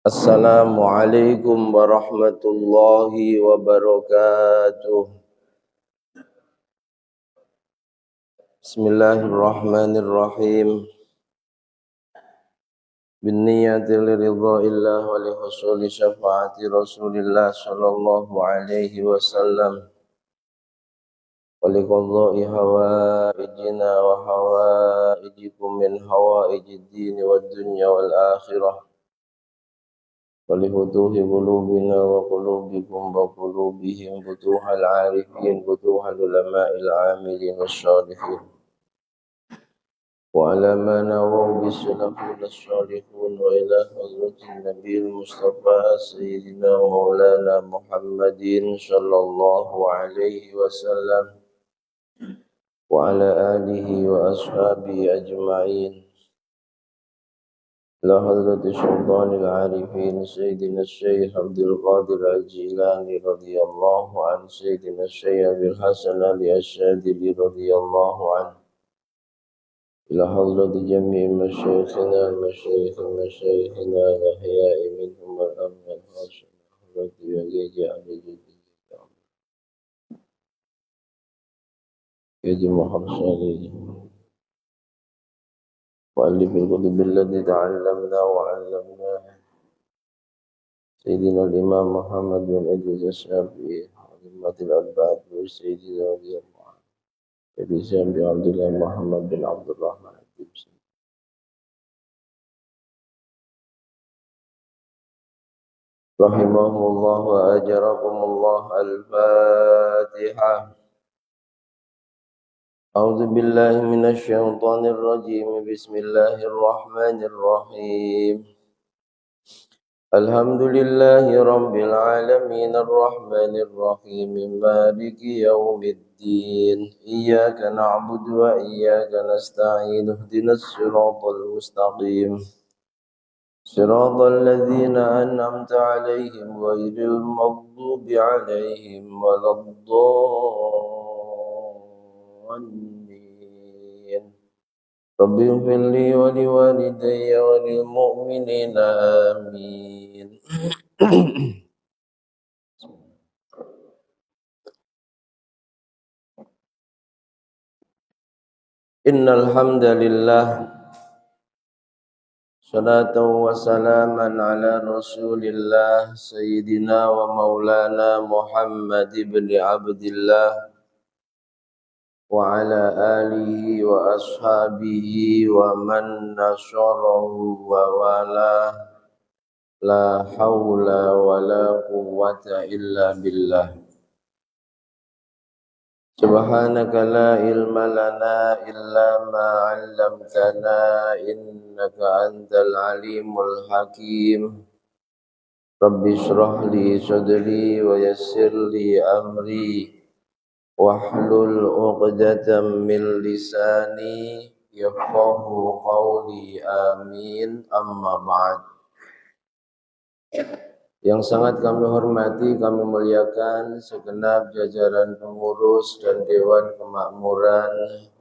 Assalamualaikum warahmatullahi wabarakatuh. Bismillahirrahmanirrahim. Binniyati liridhaillah wa lihusuli syafaati Rasulillah sallallahu alaihi wasallam wa liqadha'i hawaijina wa hawaijikum min hawaijid dini wad dunya wal akhirah. ولفتوح قلوبنا وقلوبكم وقلوبهم فتوح العارفين فتوح العلماء العاملين الصالحين وعلى ما نووا بالسلفون الصالحون وإلى حضرة النبي المصطفى سيدنا مولانا محمد صلى الله عليه وسلم وعلى آله وأصحابه أجمعين. إلى حضرة سلطان العارفين سيدنا الشيخ عبد القادر الجيلاني رضي الله عنه سيدنا الشيخ أبي الحسن علي الشاذلي رضي الله عنه. إلى حضرة جميع مشايخنا الأحياء منهم والأموات الحاصل حضرة يجعل يجمع حرصالي وألف الكتب التي تعلمنا وعلمناه سيدنا الإمام محمد بن إدريس الشافعي وأئمة الأربعة وسيدنا رضي الله عنه سيدي هشام بن عبد الله محمد بن عبد الرحمن الدبسي رحمه الله وأجركم الله. الفاتحة. أعوذ بالله من الشيطان الرجيم. بسم الله الرحمن الرحيم. الحمد لله رب العالمين الرحمن الرحيم مالك يوم الدين إياك نعبد وإياك نستعين اهدنا الصراط المستقيم صراط الذين أنعمت عليهم غير المغضوب عليهم ولا الضالين. رب اغفر لي ولوالدي وللمؤمنين آمين. Innal hamdalillah salatu wassalaman ala Rasulillah sayyidina wa maulana Muhammad ibn Abdillah wa ala alihi wa ashabihi wa man nasarahu wa wala. La hawla wa la quwwata illa billah. Subhanaka la ilma lana illa ma 'allamtana innaka antal alimul hakim. Rabbi shrah li sadri wa yassir li amri wahlul 'uqdatam min lisani yafqahu qawli. Amin. Amma ba'd. Yang sangat kami hormati, kami muliakan segenap jajaran pengurus dan Dewan Kemakmuran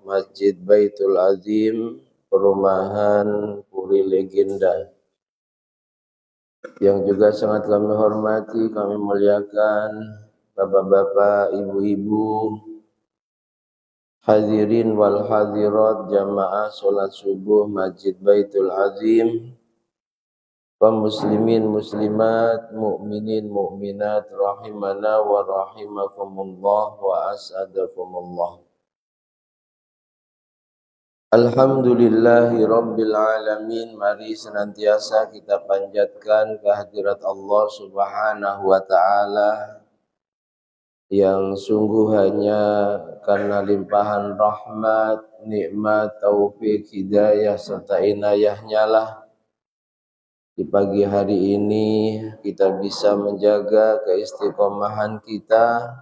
Masjid Baitul Azim Perumahan Puri Legenda. Yang juga sangat kami hormati, kami muliakan bapak-bapak, ibu-ibu, hadirin wal hadirat jamaah sholat subuh Masjid Baitul Azim, kaum muslimin muslimat, mukminin mukminat rahimana wa rahimakumullah wa as'adakumullah. Alhamdulillahi rabbil alamin. Mari senantiasa kita panjatkan kehadirat Allah Subhanahu wa taala yang sungguh hanya karena limpahan rahmat, nikmat, taufik, hidayah serta inayahnya lah di pagi hari ini kita bisa menjaga keistiqomahan kita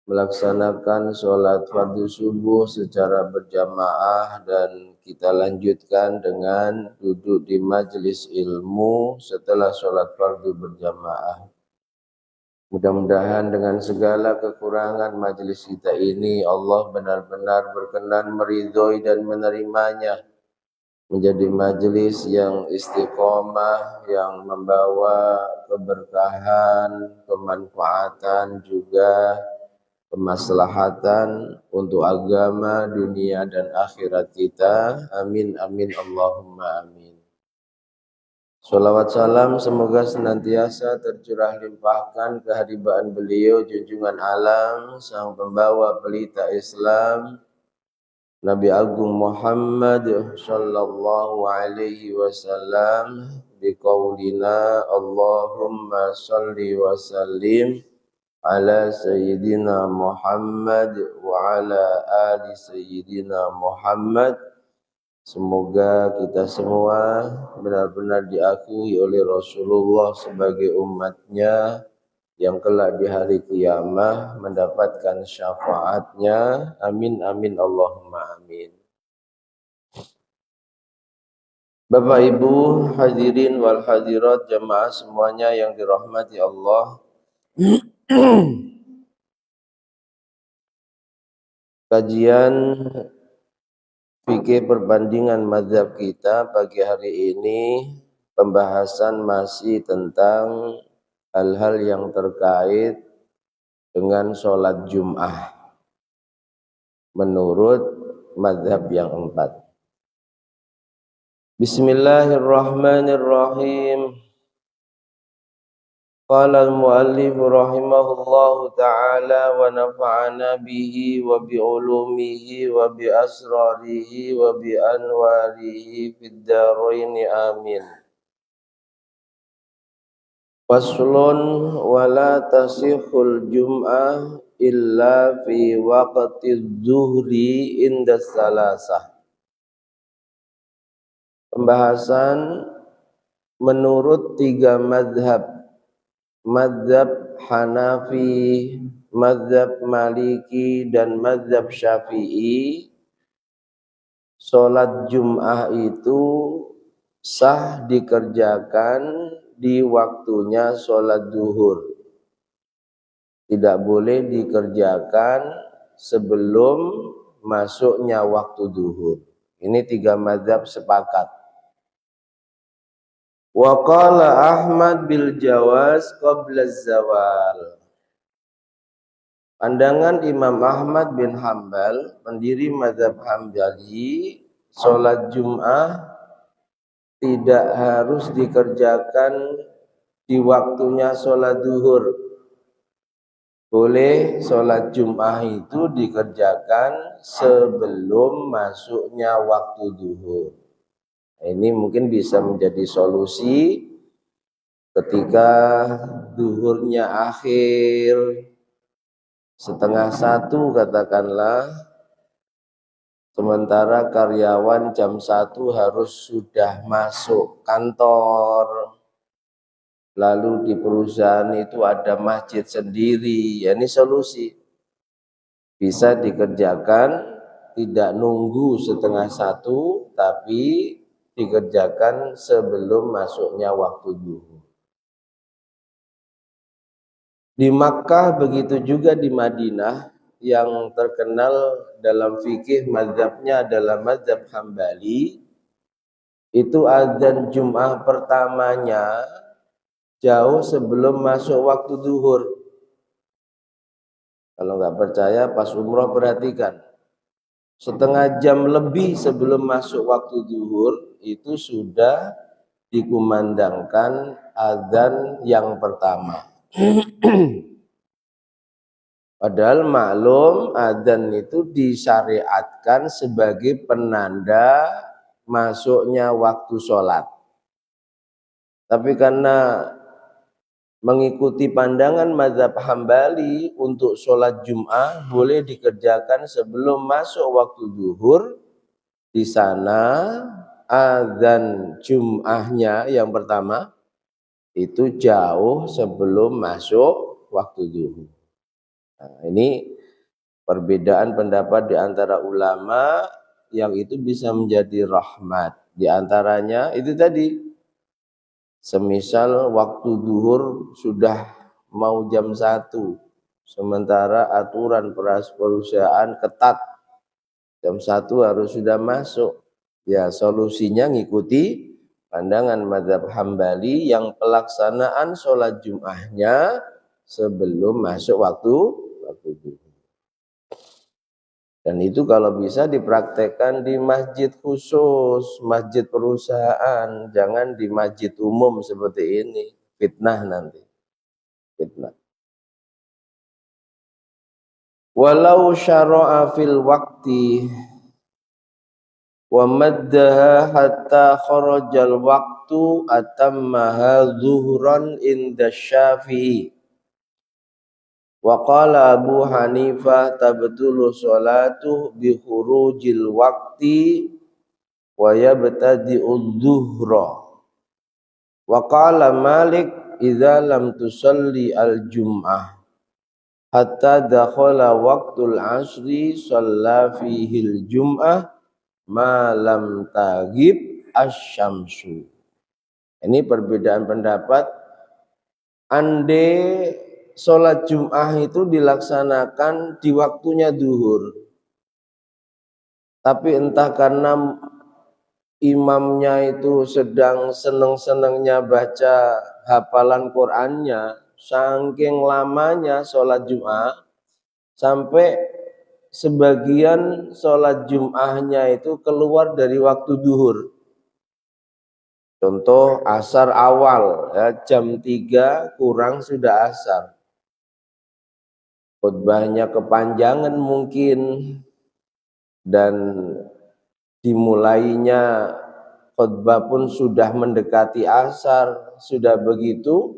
melaksanakan sholat fardu subuh secara berjamaah dan kita lanjutkan dengan duduk di majelis ilmu setelah sholat fardu berjamaah. Mudah-mudahan dengan segala kekurangan majelis kita ini Allah benar-benar berkenan meridhoi dan menerimanya. menjadi majelis yang istiqomah, yang membawa keberkahan, kemanfaatan, juga kemaslahatan untuk agama, dunia dan akhirat kita. Amin amin Allahumma amin. Sholawat salam semoga senantiasa tercurah limpahkan kehadiran beliau junjungan alam, sang pembawa pelita Islam, Nabi Agung Muhammad sallallahu alaihi wasallam, biqaulina Allahumma salli wa sallim ala sayyidina Muhammad wa ala ali sayyidina Muhammad. Semoga kita semua benar-benar diakui oleh Rasulullah sebagai umatnya yang kelak di hari kiamah mendapatkan syafaatnya. Amin amin Allahumma amin. Bapak Ibu hadirin wal hadirat jamaah semuanya yang dirahmati Allah. Kajian fikih perbandingan mazhab kita pagi hari ini, pembahasan masih tentang hal-hal yang terkait dengan sholat Jum'ah menurut mazhab yang 4. Bismillahirrahmanirrahim. Qala al-muallif rahimahullahu ta'ala wa nafa'ana bihi wa bi'ulumihi wa bi asrarihi wa bi anwarihi fid dharaini amin. Faslun wa la tasihul jum'ah illa fi waqti zuhri inda salasah. Pembahasan menurut 3 mazhab. Mazhab Hanafi, mazhab Maliki dan mazhab Syafi'i, sholat Jum'ah itu sah dikerjakan di waktunya sholat zuhur. Tidak boleh dikerjakan sebelum masuknya waktu zuhur. Ini 3 mazhab sepakat. Wa qala Ahmad bil jawaz qabla zawal. Pandangan Imam Ahmad bin Hanbal, pendiri mazhab Hambali, sholat Jum'ah tidak harus dikerjakan di waktunya sholat zuhur. Boleh sholat Jum'ah itu dikerjakan sebelum masuknya waktu zuhur. Ini mungkin bisa menjadi solusi ketika zuhurnya akhir, 12:30 katakanlah, sementara karyawan jam 1 harus sudah masuk kantor, lalu di perusahaan itu ada masjid sendiri. Ya, ini solusi. Bisa dikerjakan, tidak nunggu 12:30, tapi dikerjakan sebelum masuknya waktu zuhur. Di Makkah begitu juga di Madinah, yang terkenal dalam fikih mazhabnya adalah mazhab Hambali, itu azan Jum'ah pertamanya jauh sebelum masuk waktu zuhur. Kalau nggak percaya pas umroh perhatikan, setengah jam lebih sebelum masuk waktu zuhur itu sudah dikumandangkan azan yang pertama. Padahal maklum azan itu disyariatkan sebagai penanda masuknya waktu sholat. Tapi karena mengikuti pandangan mazhab Hambali untuk sholat Jum'ah boleh dikerjakan sebelum masuk waktu zuhur, di sana azan Jum'ahnya yang pertama itu jauh sebelum masuk waktu zuhur. Nah, ini perbedaan pendapat di antara ulama yang itu bisa menjadi rahmat. Di antaranya itu tadi, semisal waktu zuhur sudah mau jam 1, sementara aturan perusahaan ketat jam 1 harus sudah masuk. Ya, solusinya ngikuti pandangan mazhab Hambali yang pelaksanaan sholat Jum'ahnya sebelum masuk waktu zuhur. Dan itu kalau bisa dipraktekkan di masjid khusus, masjid perusahaan, jangan di masjid umum seperti ini. Fitnah nanti. Fitnah. Walau syara'a fil waqti wa maddaha hatta kharajal waqtu atammaha zuhran inda Syafi'i. Wa qala Abu Hanifah tabtulu sholatu bi khurujil waqti wa yabtadi'u dhuhra. Wa qala Malik idza lam tusalli al-jum'ah hatta dakhala waqtul asri shalla fihi al-jum'ah ma lam taghib asy-syamsu. Ini perbedaan pendapat. Ande sholat Jum'ah itu dilaksanakan di waktunya duhur, tapi entah karena imamnya itu sedang seneng-senengnya baca hafalan Qur'annya, saking lamanya sholat Jum'ah sampai sebagian sholat Jum'ahnya itu keluar dari waktu duhur. Contoh asar awal, ya, jam 3 kurang sudah asar. Khutbahnya kepanjangan mungkin, dan dimulainya khutbah pun sudah mendekati asar. Sudah begitu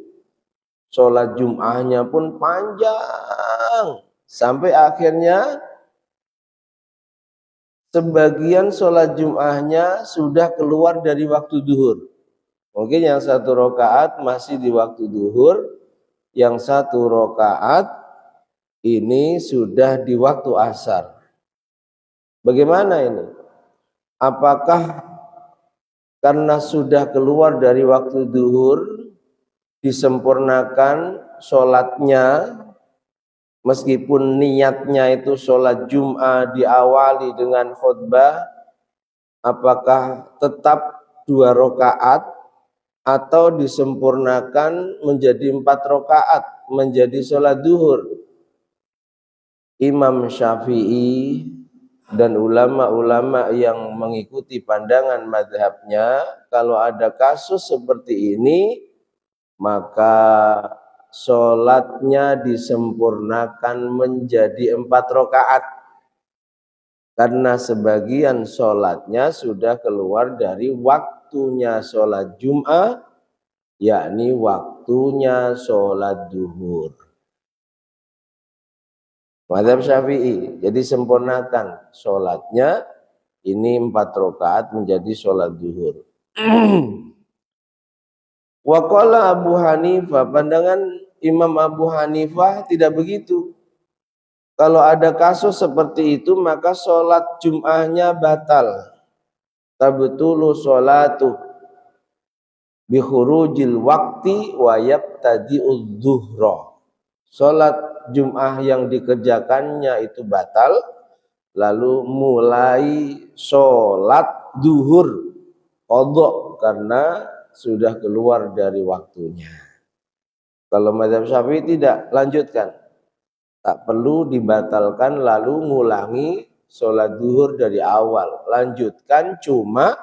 sholat Jum'ahnya pun panjang, sampai akhirnya sebagian sholat Jum'ahnya sudah keluar dari waktu duhur. Mungkin yang satu rakaat masih di waktu duhur, yang satu rakaat ini sudah di waktu asar. Bagaimana ini? Apakah karena sudah keluar dari waktu duhur disempurnakan sholatnya, meskipun niatnya itu sholat Jum'ah diawali dengan khutbah, apakah tetap 2 rakaat atau disempurnakan menjadi 4 rakaat menjadi sholat duhur? Imam Syafi'i dan ulama-ulama yang mengikuti pandangan mazhabnya, kalau ada kasus seperti ini maka sholatnya disempurnakan menjadi 4 rakaat, karena sebagian sholatnya sudah keluar dari waktunya sholat Jum'ah, yakni waktunya sholat duhur. Mazhab Syafi'i, jadi sempurnakan sholatnya ini 4 rakaat menjadi sholat duhur. Wa qala Abu Hanifah, pandangan Imam Abu Hanifah tidak begitu. Kalau ada kasus seperti itu maka sholat Jum'ahnya batal. Tabtulu sholatu bi khurujil waqti wa yabtadi'udz zuhra. Sholat Jum'ah yang dikerjakannya itu batal, lalu mulai sholat duhur qadha karena sudah keluar dari waktunya. Kalau mazhab Syafi'i tidak, lanjutkan, tak perlu dibatalkan lalu ngulangi sholat duhur dari awal, lanjutkan, cuma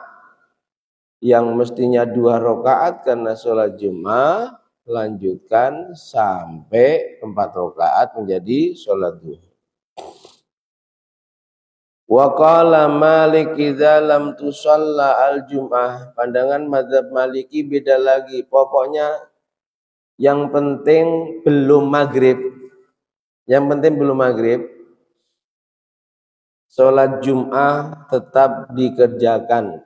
yang mestinya 2 rakaat karena sholat Jum'ah lanjutkan sampai 4 rakaat menjadi sholat duhur. Wa qala Malik idza lam tusalla al-jum'ah, pandangan mazhab Maliki beda lagi, pokoknya yang penting belum maghrib. Yang penting belum maghrib, sholat Jum'ah tetap dikerjakan,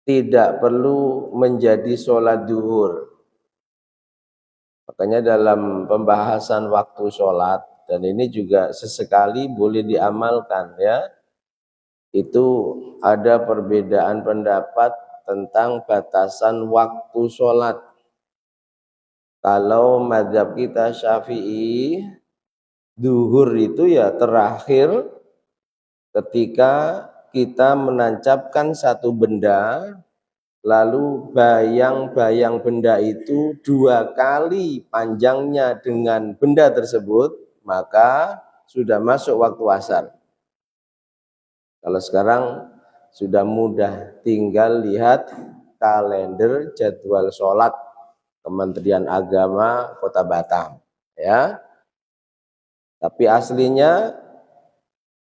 tidak perlu menjadi sholat duhur. Makanya dalam pembahasan waktu sholat, dan ini juga sesekali boleh diamalkan ya, itu ada perbedaan pendapat tentang batasan waktu sholat. Kalau mazhab kita Syafi'i, duhur itu ya terakhir ketika kita menancapkan satu benda, lalu bayang-bayang benda itu 2 kali panjangnya dengan benda tersebut, maka sudah masuk waktu asar. Kalau sekarang sudah mudah, tinggal lihat kalender jadwal sholat Kementerian Agama Kota Batam, ya. Tapi aslinya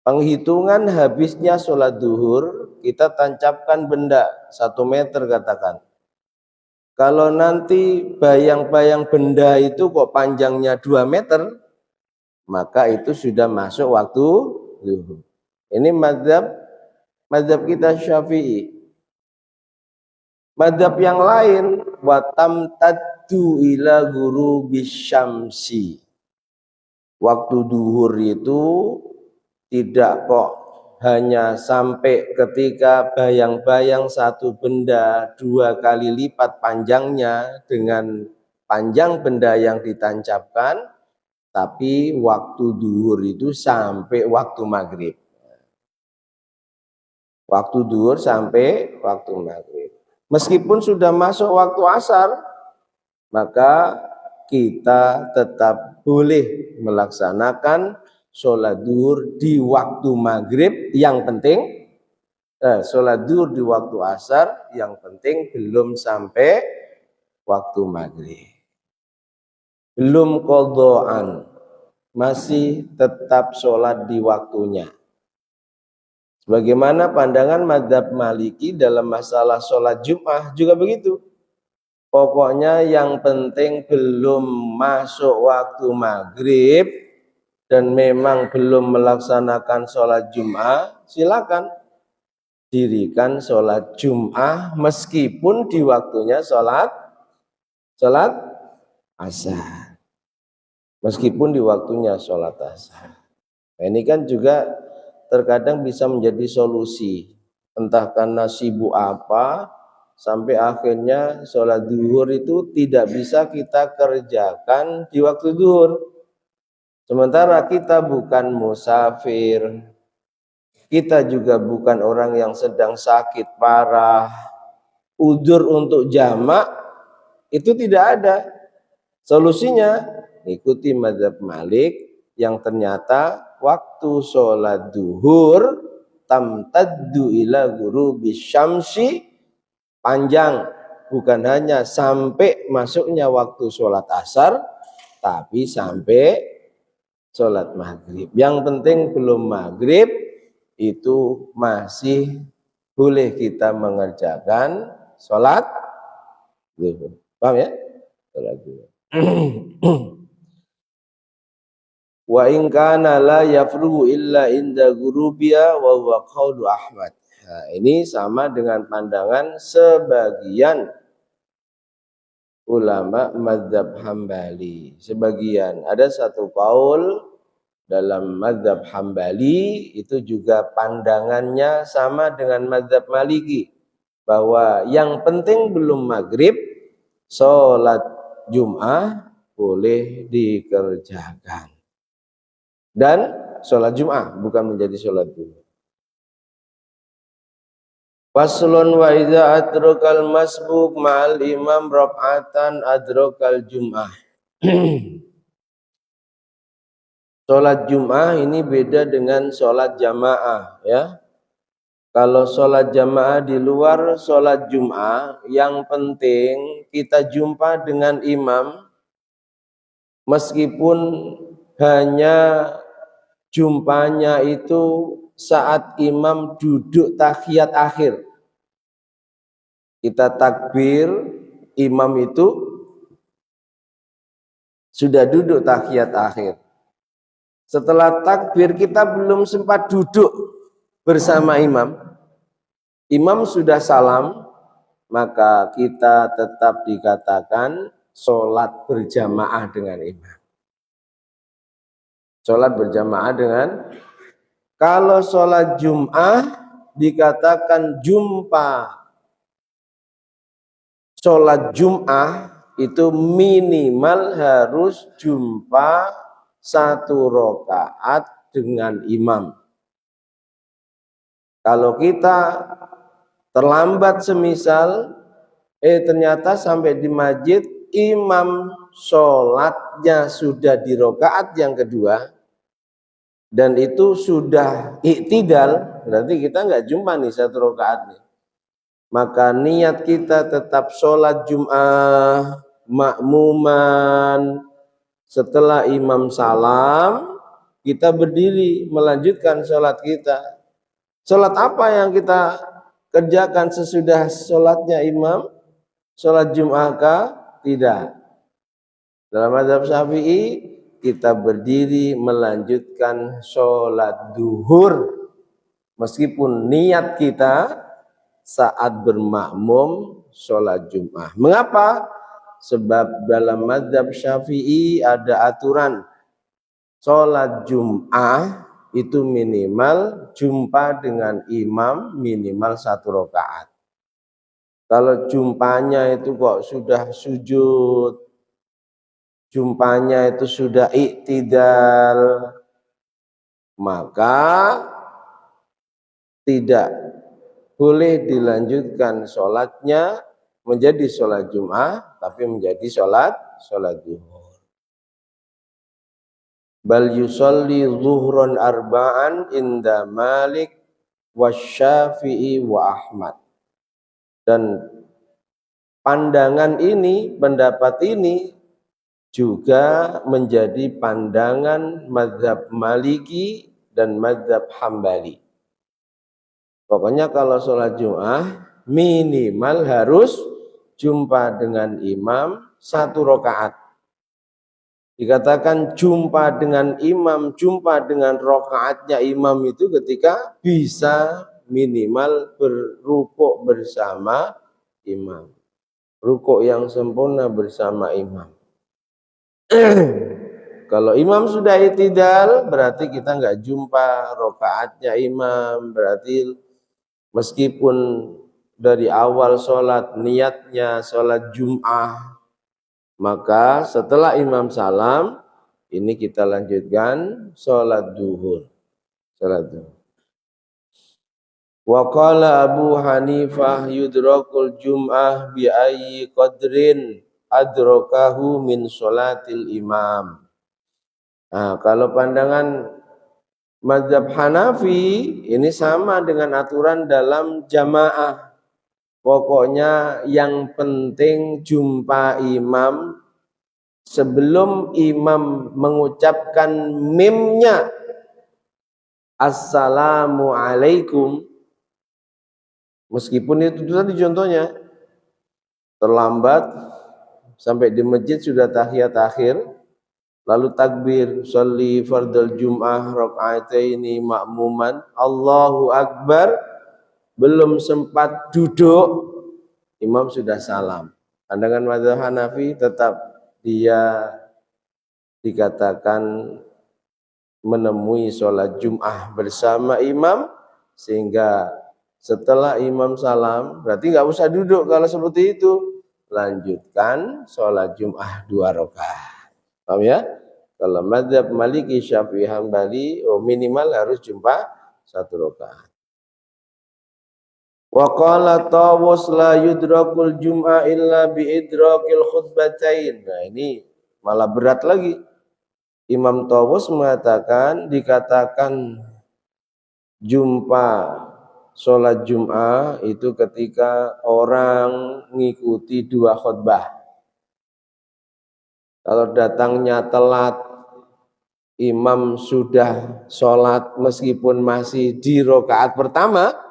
penghitungan habisnya sholat duhur, kita tancapkan benda 1 meter katakan. Kalau nanti bayang-bayang benda itu kok panjangnya 2 meter, maka itu sudah masuk waktu duhur. Ini mazhab kita Syafi'i. Mazhab yang lain, watam taddu ila ghurubis syamsi. Waktu duhur itu tidak kok hanya sampai ketika bayang-bayang satu benda 2 kali lipat panjangnya dengan panjang benda yang ditancapkan, tapi waktu duhur itu sampai waktu maghrib. Waktu duhur sampai waktu maghrib. Meskipun sudah masuk waktu asar, maka kita tetap boleh melaksanakan sholat duhur di waktu maghrib. Yang penting sholat duhur di waktu asar, yang penting belum sampai waktu maghrib, belum qadhaan, masih tetap sholat di waktunya. Bagaimana pandangan mazhab Maliki dalam masalah sholat Jum'ah juga begitu. Pokoknya yang penting belum masuk waktu maghrib dan memang belum melaksanakan sholat Jum'ah, silakan dirikan sholat Jum'ah meskipun di waktunya sholat asar. Meskipun di waktunya sholat asar. Nah, ini kan juga terkadang bisa menjadi solusi, entah karena sibuk apa, sampai akhirnya sholat duhur itu tidak bisa kita kerjakan di waktu duhur. Sementara kita bukan musafir, kita juga bukan orang yang sedang sakit parah, udzur untuk jamak, itu tidak ada. Solusinya, ikuti mazhab Malik yang ternyata waktu sholat duhur tamtaddu ila ghurubis syamsi, panjang, bukan hanya sampai masuknya waktu sholat asar, tapi sampai sholat maghrib. Yang penting belum maghrib itu masih boleh kita mengerjakan sholat duhur. Paham ya? Sholat duhur. Wa in kana la yafrugu illa inda ghurubiya wa huwa qaulu Ahmad. Nah, ini sama dengan pandangan sebagian ulama mazhab Hambali. Sebagian, ada satu kaul dalam mazhab Hambali itu juga pandangannya sama dengan mazhab Maliki, bahwa yang penting belum maghrib sholat Jum'ah boleh dikerjakan. Dan sholat Jum'ah bukan menjadi sholat duhur. Faslun wa idza adrakal masbuk ma'al imam rak'atan adrakal Jum'ah. Sholat Jum'ah ini beda dengan sholat jamaah, ya. Kalau sholat jamaah di luar sholat Jum'ah, yang penting kita jumpa dengan imam, meskipun hanya jumpanya itu saat imam duduk tahiyat akhir. Kita takbir, imam itu sudah duduk tahiyat akhir. Setelah takbir kita belum sempat duduk bersama imam. Imam sudah salam, maka kita tetap dikatakan sholat berjamaah dengan imam. Sholat berjamaah dengan, kalau sholat Jum'ah dikatakan jumpa sholat Jum'ah itu minimal harus jumpa 1 rakaat dengan imam. Kalau kita terlambat semisal, ternyata sampai di masjid, imam sholatnya sudah di rakaat yang kedua, dan itu sudah iktidal, berarti kita nggak jumpa nih satu rakaat nih. Maka niat kita tetap sholat Jum'ah makmuman. Setelah imam salam, kita berdiri melanjutkan sholat kita. Sholat apa yang kita kerjakan sesudah sholatnya imam? Sholat Jum'ah kah? Tidak. Dalam mazhab Syafi'i, kita berdiri melanjutkan sholat duhur. Meskipun niat kita saat bermakmum sholat Jum'ah. Mengapa? Sebab dalam mazhab Syafi'i ada aturan sholat Jum'ah itu minimal jumpa dengan imam minimal 1 rakaat. Kalau jumpanya itu kok sudah sujud, jumpanya itu sudah iktidal, maka tidak boleh dilanjutkan sholatnya menjadi sholat Jum'ah, tapi menjadi sholat duhur. Bal yusalli zuhron arba'an inda Malik wasyafi'i wa Ahmad. Dan pandangan ini, pendapat ini juga menjadi pandangan mazhab Maliki dan mazhab Hambali. Pokoknya kalau sholat Jum'ah minimal harus jumpa dengan imam 1 rakaat. Dikatakan jumpa dengan imam, jumpa dengan rakaatnya imam itu ketika bisa minimal berrukuk bersama imam. Rukuk yang sempurna bersama imam. Kalau imam sudah i'tidal, berarti kita nggak jumpa rakaatnya imam, berarti meskipun dari awal sholat niatnya sholat Jum'ah, maka setelah imam salam ini kita lanjutkan sholat duhur. Wa qala Abu Hanifah yudrakul Jum'ah bi ayyi qadrin adrakahu min sholatil imam. Nah, kalau pandangan mazhab Hanafi ini sama dengan aturan dalam jamaah. Pokoknya yang penting jumpa imam sebelum imam mengucapkan mimnya Assalamualaikum. Meskipun itu tadi contohnya terlambat sampai di masjid sudah tahiyat akhir, lalu takbir sholli fardal jum'ah raka'ataini makmuman, Allahu Akbar, belum sempat duduk imam sudah salam. Pandangan mazhab Hanafi tetap dia dikatakan menemui sholat Jum'ah bersama imam, sehingga setelah imam salam berarti nggak usah duduk. Kalau seperti itu lanjutkan sholat Jum'ah 2 rakaat. Paham ya? Kalau mazhab Maliki, Syafi'i, Hambali, minimal harus jumpa 1 rakaat. Wa qala Tawus la yudrakul Jum'ah illa bi idrakil khutbatain. Nah, ini malah berat lagi. Imam Tawus mengatakan, dikatakan jumpa sholat Jum'ah itu ketika orang mengikuti 2 khutbah. Kalau datangnya telat, imam sudah sholat meskipun masih di rakaat pertama,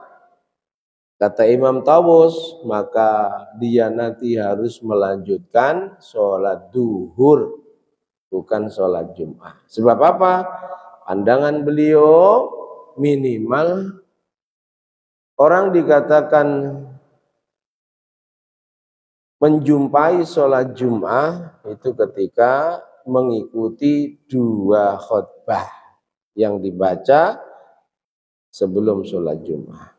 kata Imam Tawus, maka dia nanti harus melanjutkan sholat duhur, bukan sholat Jum'ah. Sebab apa? Pandangan beliau minimal orang dikatakan menjumpai sholat Jum'ah itu ketika mengikuti 2 khutbah yang dibaca sebelum sholat Jum'ah.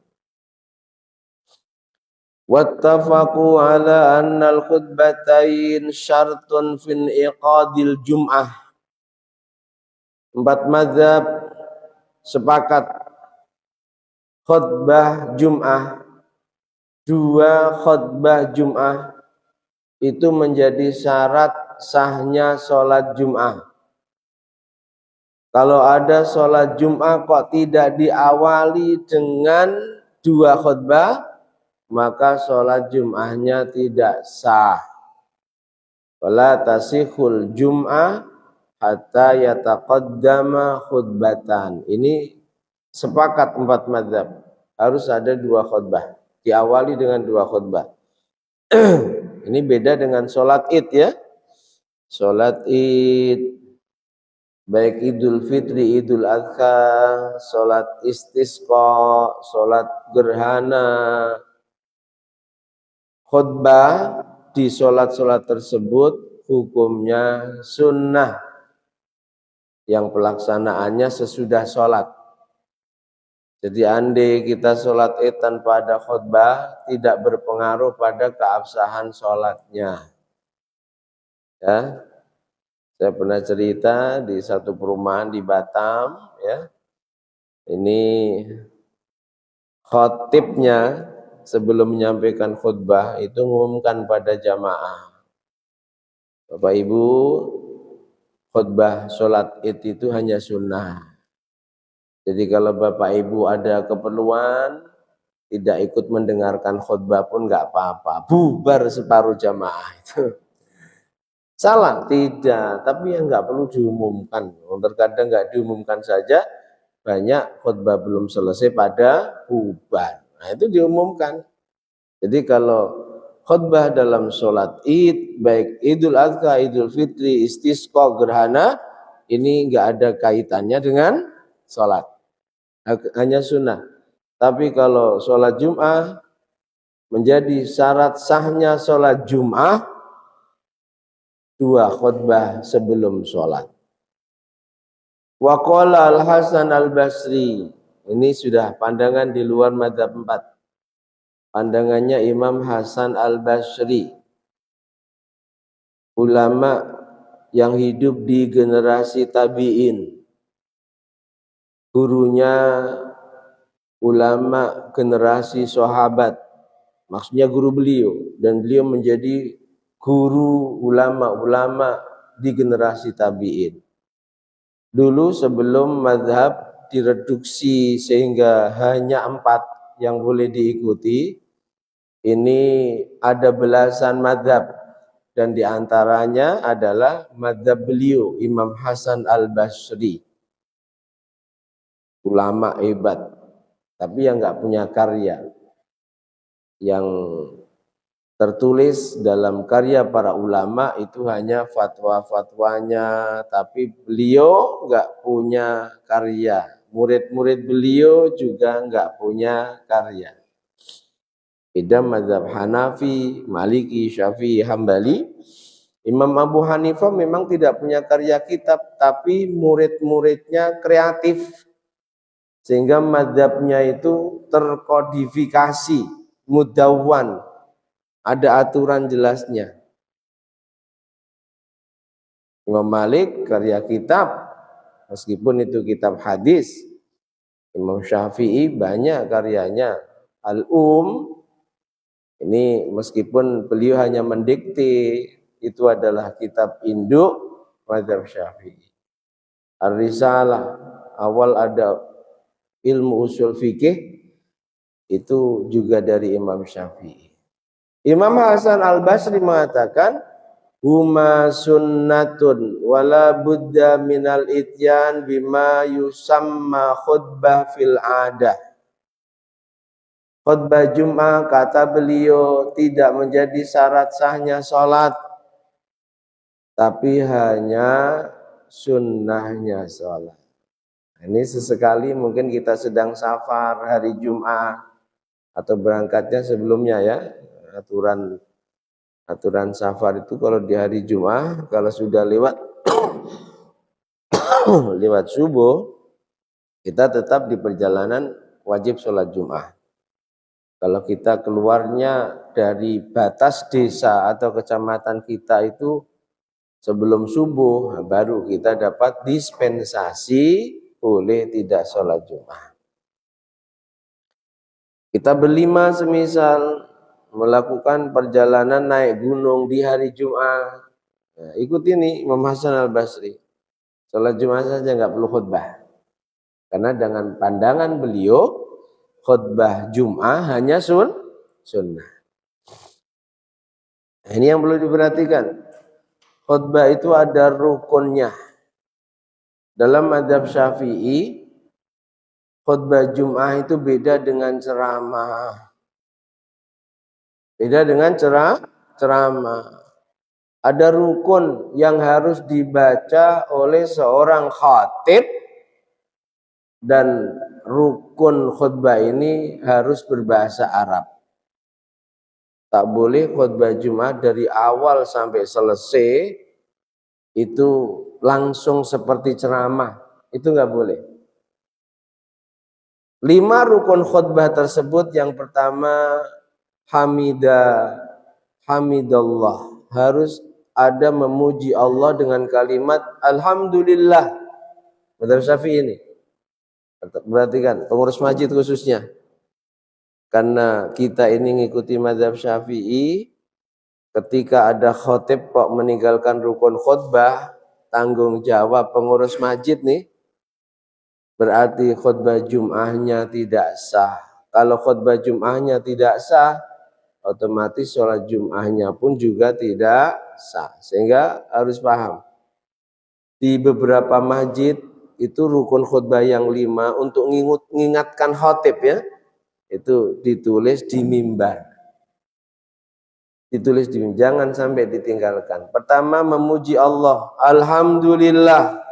Wattafaqu ala annal khutbatain syartun fin iqadil Jum'ah. 4 mazhab sepakat khutbah Jum'ah, 2 khutbah Jum'ah itu menjadi syarat sahnya sholat Jum'ah. Kalau ada sholat Jum'ah kok tidak diawali dengan 2 khutbah, maka sholat Jum'ahnya tidak sah. Wala tasihul Jum'ah hatta yataqaddama khutbatan. Ini sepakat 4 mazhab. Harus ada 2 khutbah. Diawali dengan 2 khutbah. Ini beda dengan sholat id ya. Sholat id, baik Idul Fitri, Idul Adha, sholat istisqa, sholat gerhana, khutbah di sholat-sholat tersebut hukumnya sunnah yang pelaksanaannya sesudah sholat. Jadi andai kita sholat id tanpa ada khutbah tidak berpengaruh pada keabsahan sholatnya. Ya, saya pernah cerita di satu perumahan di Batam. Ya, ini khotibnya sebelum menyampaikan khutbah itu mengumumkan pada jamaah, Bapak Ibu, khutbah sholat id itu hanya sunnah. Jadi kalau Bapak Ibu ada keperluan, tidak ikut mendengarkan khutbah pun nggak apa-apa. Bubar separuh jamaah itu. Salah? Tidak. Tapi yang nggak perlu diumumkan. Terkadang nggak diumumkan saja, banyak khutbah belum selesai pada bubar. Nah itu diumumkan. Jadi kalau khutbah dalam sholat id, baik Idul Adha, Idul Fitri, istisqa, gerhana, ini nggak ada kaitannya dengan sholat. Hanya sunnah. Tapi kalau sholat Jum'ah menjadi syarat sahnya sholat Jum'ah 2 khutbah sebelum sholat. Wa qala Al-Hasan Al-Basri, ini sudah pandangan di luar mazhab 4. Pandangannya Imam Hasan Al-Basri, ulama yang hidup di generasi tabi'in. Gurunya ulama generasi sahabat, maksudnya guru beliau, dan beliau menjadi guru ulama-ulama di generasi tabi'in. Dulu sebelum mazhab direduksi sehingga hanya 4 yang boleh diikuti, ini ada belasan mazhab dan diantaranya adalah mazhab beliau Imam Hasan Al-Basri, ulama hebat tapi yang nggak punya karya. Yang tertulis dalam karya para ulama itu hanya fatwa-fatwanya, tapi beliau nggak punya karya. Murid-murid beliau juga nggak punya karya. Beda mazhab Hanafi, Maliki, Syafi'i, Hambali. Imam Abu Hanifah memang tidak punya karya kitab, tapi murid-muridnya kreatif. Sehingga mazhabnya itu terkodifikasi, mudawwan, ada aturan jelasnya. Imam Malik karya kitab, meskipun itu kitab hadis. Imam Syafi'i banyak karyanya. Ini meskipun beliau hanya mendikte, itu adalah kitab induk mazhab Syafi'i. Ar-Risalah, awal ada ilmu usul fikih, itu juga dari Imam Syafi'i. Imam Hasan Al-Basri mengatakan, huma sunnatun wala budda minal ityan bima yusamma khutbah fil adah. Khutbah Jum'ah, kata beliau, tidak menjadi syarat sahnya sholat, tapi hanya sunnahnya sholat. Ini sesekali mungkin kita sedang safar hari Jum'ah atau berangkatnya sebelumnya ya. Aturan safar itu kalau di hari Jum'ah, kalau sudah lewat lewat subuh, kita tetap di perjalanan wajib sholat Jum'ah. Kalau kita keluarnya dari batas desa atau kecamatan kita itu sebelum subuh, baru kita dapat dispensasi boleh tidak sholat Jum'ah. Kita berlima semisal melakukan perjalanan naik gunung di hari Jumat. Nah, ikuti nih Imam Hasan Al-Basri. Sholat Jumat saja nggak perlu khutbah. Karena dengan pandangan beliau, khutbah Jumat hanya sunnah. Nah, ini yang perlu diperhatikan. Khutbah itu ada rukunnya. Dalam mazhab Syafi'i, khutbah Jumat itu beda dengan ceramah. Beda dengan ceramah. Ada rukun yang harus dibaca oleh seorang khatib, dan rukun khutbah ini harus berbahasa Arab. Tak boleh khutbah Jumat dari awal sampai selesai itu langsung seperti ceramah. Itu nggak boleh. 5 rukun khutbah tersebut, yang pertama hamidallah, harus ada memuji Allah dengan kalimat alhamdulillah. Mazhab Syafi'i ini. Perhatikan, pengurus masjid khususnya. Karena kita ini ngikuti mazhab Syafi'i, ketika ada khotib kok meninggalkan rukun khutbah, tanggung jawab pengurus masjid nih, berarti khutbah Jum'ahnya tidak sah. Kalau khutbah Jum'ahnya tidak sah, otomatis sholat Jum'ahnya pun juga tidak sah. Sehingga harus paham. Di beberapa masjid itu rukun khutbah yang 5 untuk mengingatkan khotib ya, itu ditulis di mimbar. Ditulis di mimbar, jangan sampai ditinggalkan. Pertama memuji Allah, alhamdulillah.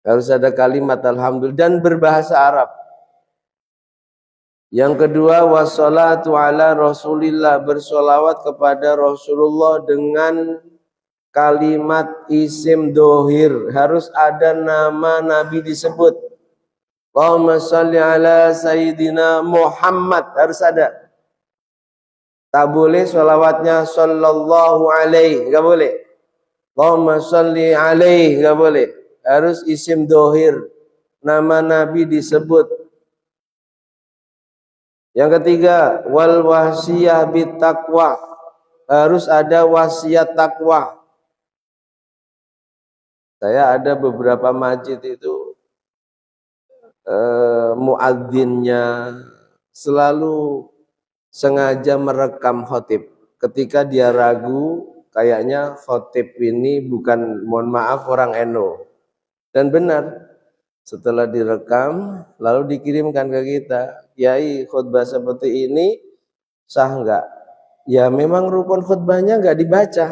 Harus ada kalimat alhamdulillah dan berbahasa Arab. Yang kedua, wassalatu ala Rasulillah, bersolawat kepada Rasulullah dengan kalimat isim dohir, harus ada nama Nabi disebut. Allahumma sholli ala Sayyidina Muhammad, harus ada. Tak boleh sholawatnya sallallahu alaihi, enggak boleh. Allahumma sholli alaihi, enggak boleh. Harus isim dohir, nama Nabi disebut. Yang ketiga, wal wasiyah bit taqwa, harus ada wasiat takwa. Saya ada beberapa masjid itu muadzinnya selalu sengaja merekam khotib. Ketika dia ragu, kayaknya khotib ini bukan, mohon maaf, orang NU. Dan benar, setelah direkam lalu dikirimkan ke kita, Kiai khutbah seperti ini sah enggak? Ya memang rukun khutbahnya enggak dibaca.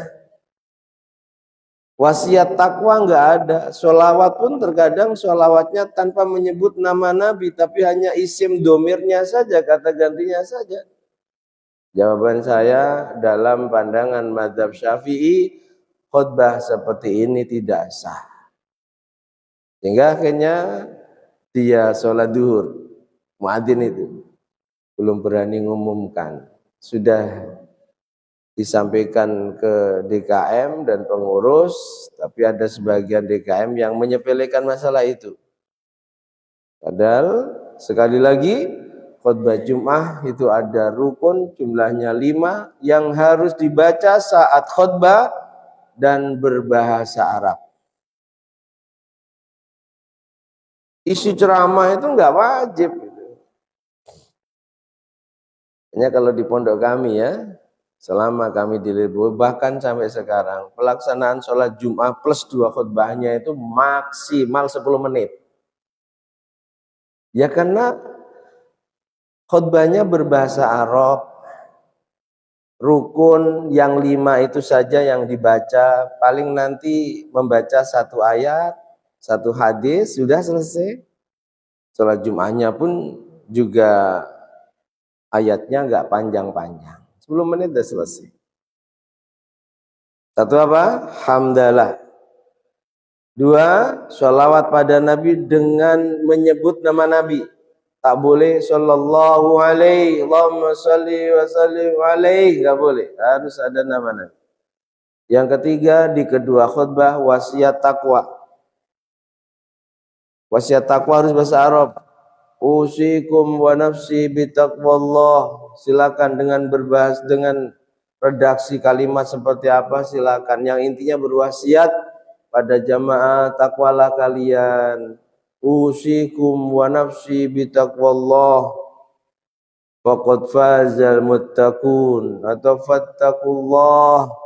Wasiat takwa enggak ada. Sholawat pun terkadang sholawatnya tanpa menyebut nama Nabi, tapi hanya isim domirnya saja, kata gantinya saja. Jawaban saya, dalam pandangan mazhab Syafi'i, khutbah seperti ini tidak sah. Sehingga akhirnya dia sholat duhur, muadzin itu belum berani ngumumkan, sudah disampaikan ke DKM dan pengurus, tapi ada sebagian DKM yang menyepelekan masalah itu. Padahal sekali lagi khutbah Jum'ah itu ada rukun, jumlahnya 5 yang harus dibaca saat khutbah dan berbahasa Arab. Isi ceramah itu enggak wajib. Hanya kalau di pondok kami ya, selama kami di Lirboyo, bahkan sampai sekarang, pelaksanaan sholat Jumat plus 2 khutbahnya itu maksimal 10 menit. Ya karena khutbahnya berbahasa Arab, rukun yang 5 itu saja yang dibaca, paling nanti membaca 1 ayat, 1 hadis, sudah selesai. Sholat Jumatnya pun juga ayatnya enggak panjang-panjang, 10 menit sudah selesai. Satu apa? Hamdalah. 2, sholawat pada Nabi dengan menyebut nama Nabi. Tak boleh sallallahu alaihi, Allahumma sholli wa sallim alaihi, enggak boleh. Harus ada nama Nabi. Yang ketiga, di kedua khutbah, wasiat takwa. Wasiat takwa harus bahasa Arab. Usikum wa nafsi bitaqwallah. Silakan dengan berbahas dengan redaksi kalimat seperti apa silakan. Yang intinya berwasiat pada jamaah takwalah kalian. Usikum wa nafsi bitaqwallah. Faqad fazal muttaqun atau fattaqullah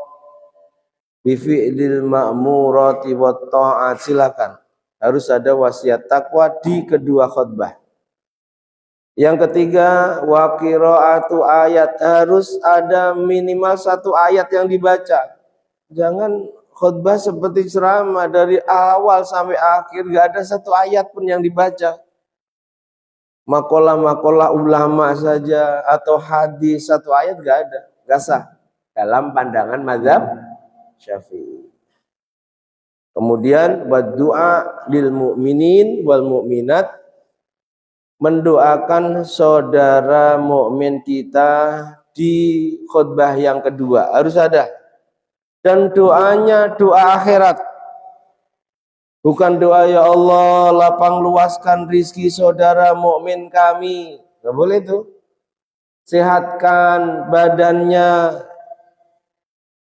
bifi'lil ma'murati wat ta'at. Silakan. Harus ada wasiat takwa di kedua khutbah. Yang ketiga, wa qiraatu ayat, harus ada minimal satu ayat yang dibaca. Jangan khutbah seperti ceramah dari awal sampai akhir gak ada satu ayat pun yang dibaca. Makolah-makolah ulama saja atau hadis satu ayat gak ada, gak sah dalam pandangan mazhab Syafi'i. Kemudian berdoa lil mu'minin wal mu'minat, mendoakan saudara mukmin kita di khutbah yang kedua harus ada, dan doanya doa akhirat, bukan doa ya Allah lapang luaskan rizki saudara mukmin kami, nggak boleh itu, sehatkan badannya,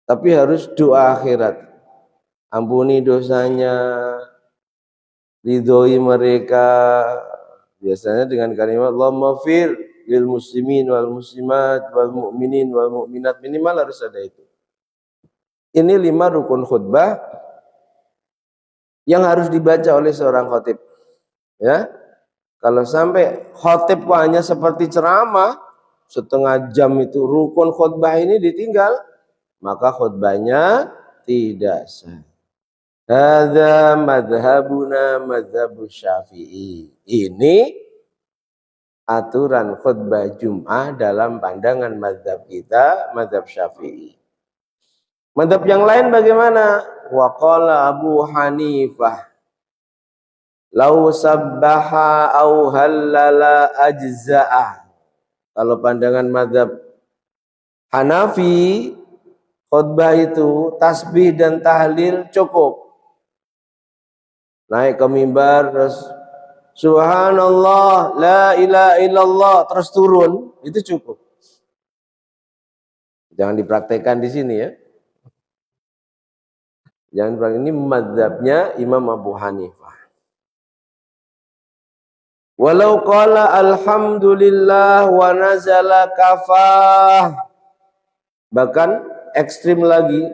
tapi harus doa akhirat, ampuni dosanya, ridhoi mereka. Biasanya dengan kalimat Allahumma fir lil muslimin wal muslimat wal mu'minin wal mu'minat, minimal harus ada itu. Ini 5 rukun khutbah yang harus dibaca oleh seorang khatib. Ya, kalau sampai khatib hanya seperti ceramah setengah jam itu rukun khutbah ini ditinggal, maka khutbahnya tidak sah. Hadza madhabuna madhabus Syafi'i. Ini aturan khutbah Jum'ah dalam pandangan mazhab kita, mazhab Syafi'i. Mazhab yang lain bagaimana? Wa qala Abu Hanifah, lau sabbaha au hallala ajza'ah. Kalau pandangan mazhab Hanafi, khutbah itu tasbih dan tahlil cukup. Naik ke mimbar terus subhanallah la ilaha illallah terus turun, itu cukup. Jangan dipraktekkan di sini ya. Jangan dipraktekkan, ini mazhabnya Imam Abu Hanifah. Walau qala alhamdulillah wa nazala kafah. Bahkan ekstrim lagi,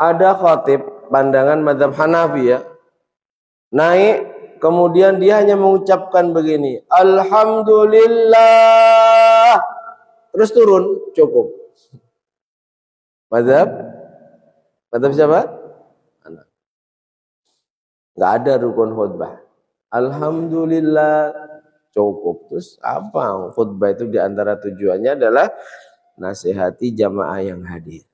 ada khatib pandangan mazhab Hanafi ya, naik kemudian dia hanya mengucapkan begini, alhamdulillah, terus turun, cukup. Mazhab siapa? Nggak ada rukun khutbah. Alhamdulillah cukup. Terus apa khutbah itu? Diantara tujuannya adalah nasihati jamaah yang hadir.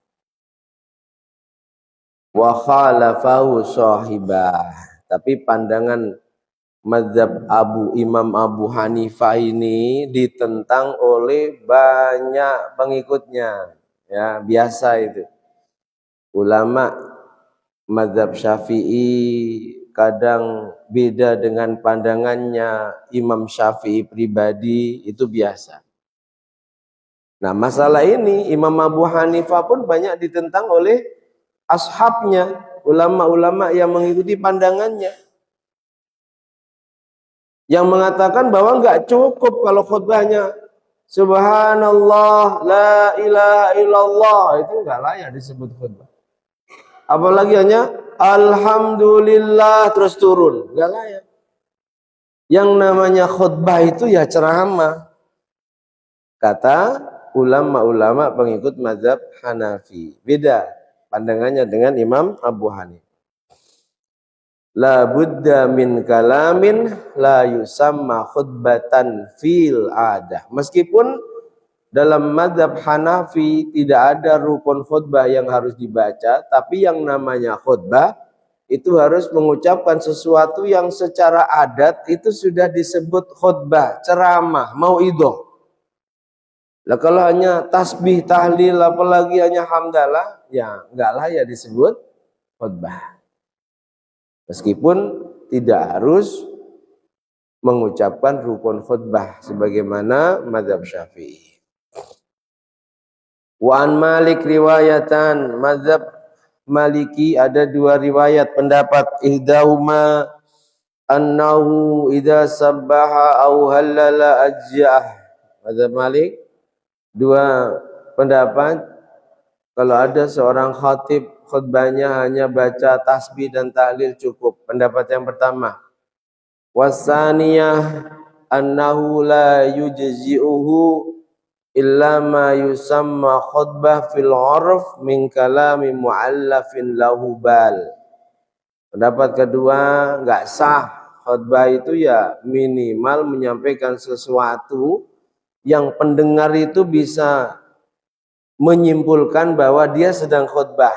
Wa khalafahu sahibah. Tapi pandangan mazhab Imam Abu Hanifah ini ditentang oleh banyak pengikutnya. Ya, biasa itu. Ulama mazhab Syafi'i kadang beda dengan pandangannya Imam Syafi'i pribadi, itu biasa. Nah, masalah ini Imam Abu Hanifah pun banyak ditentang oleh ashabnya, ulama-ulama yang mengikuti pandangannya, yang mengatakan bahwa enggak cukup kalau khutbahnya subhanallah la ilaha illallah, itu enggak layak disebut khutbah. Apalagi hanya alhamdulillah terus turun, enggak layak. Yang namanya khutbah itu ya ceramah, kata ulama-ulama pengikut mazhab Hanafi. Beda pandangannya dengan Imam Abu Hanifah. La budda min kalamin la yusamma khutbatan fil adah. Meskipun dalam mazhab Hanafi tidak ada rukun khutbah yang harus dibaca, tapi yang namanya khutbah itu harus mengucapkan sesuatu yang secara adat itu sudah disebut khutbah, ceramah, mauidhah. Lah kalau hanya tasbih, tahlil, apalagi hanya hamdalah, ya enggak layak disebut khutbah. Meskipun tidak harus mengucapkan rukun khutbah sebagaimana mazhab Syafi'i. Wa an Malik riwayatan, mazhab Maliki ada dua riwayat pendapat, ihdahuma annahu idza sabbaha aw halala ajjah. Mazhab Malik dua pendapat, kalau ada seorang khatib khutbahnya hanya baca tasbih dan tahlil cukup. Pendapat yang pertama. Wasaniyah annahu la yujzi'uhu illa ma yusamma khutbah fil 'urf min kalami mu'allafin lahu bal. Pendapat kedua, enggak sah khutbah itu ya minimal menyampaikan sesuatu yang pendengar itu bisa menyimpulkan bahwa dia sedang khutbah.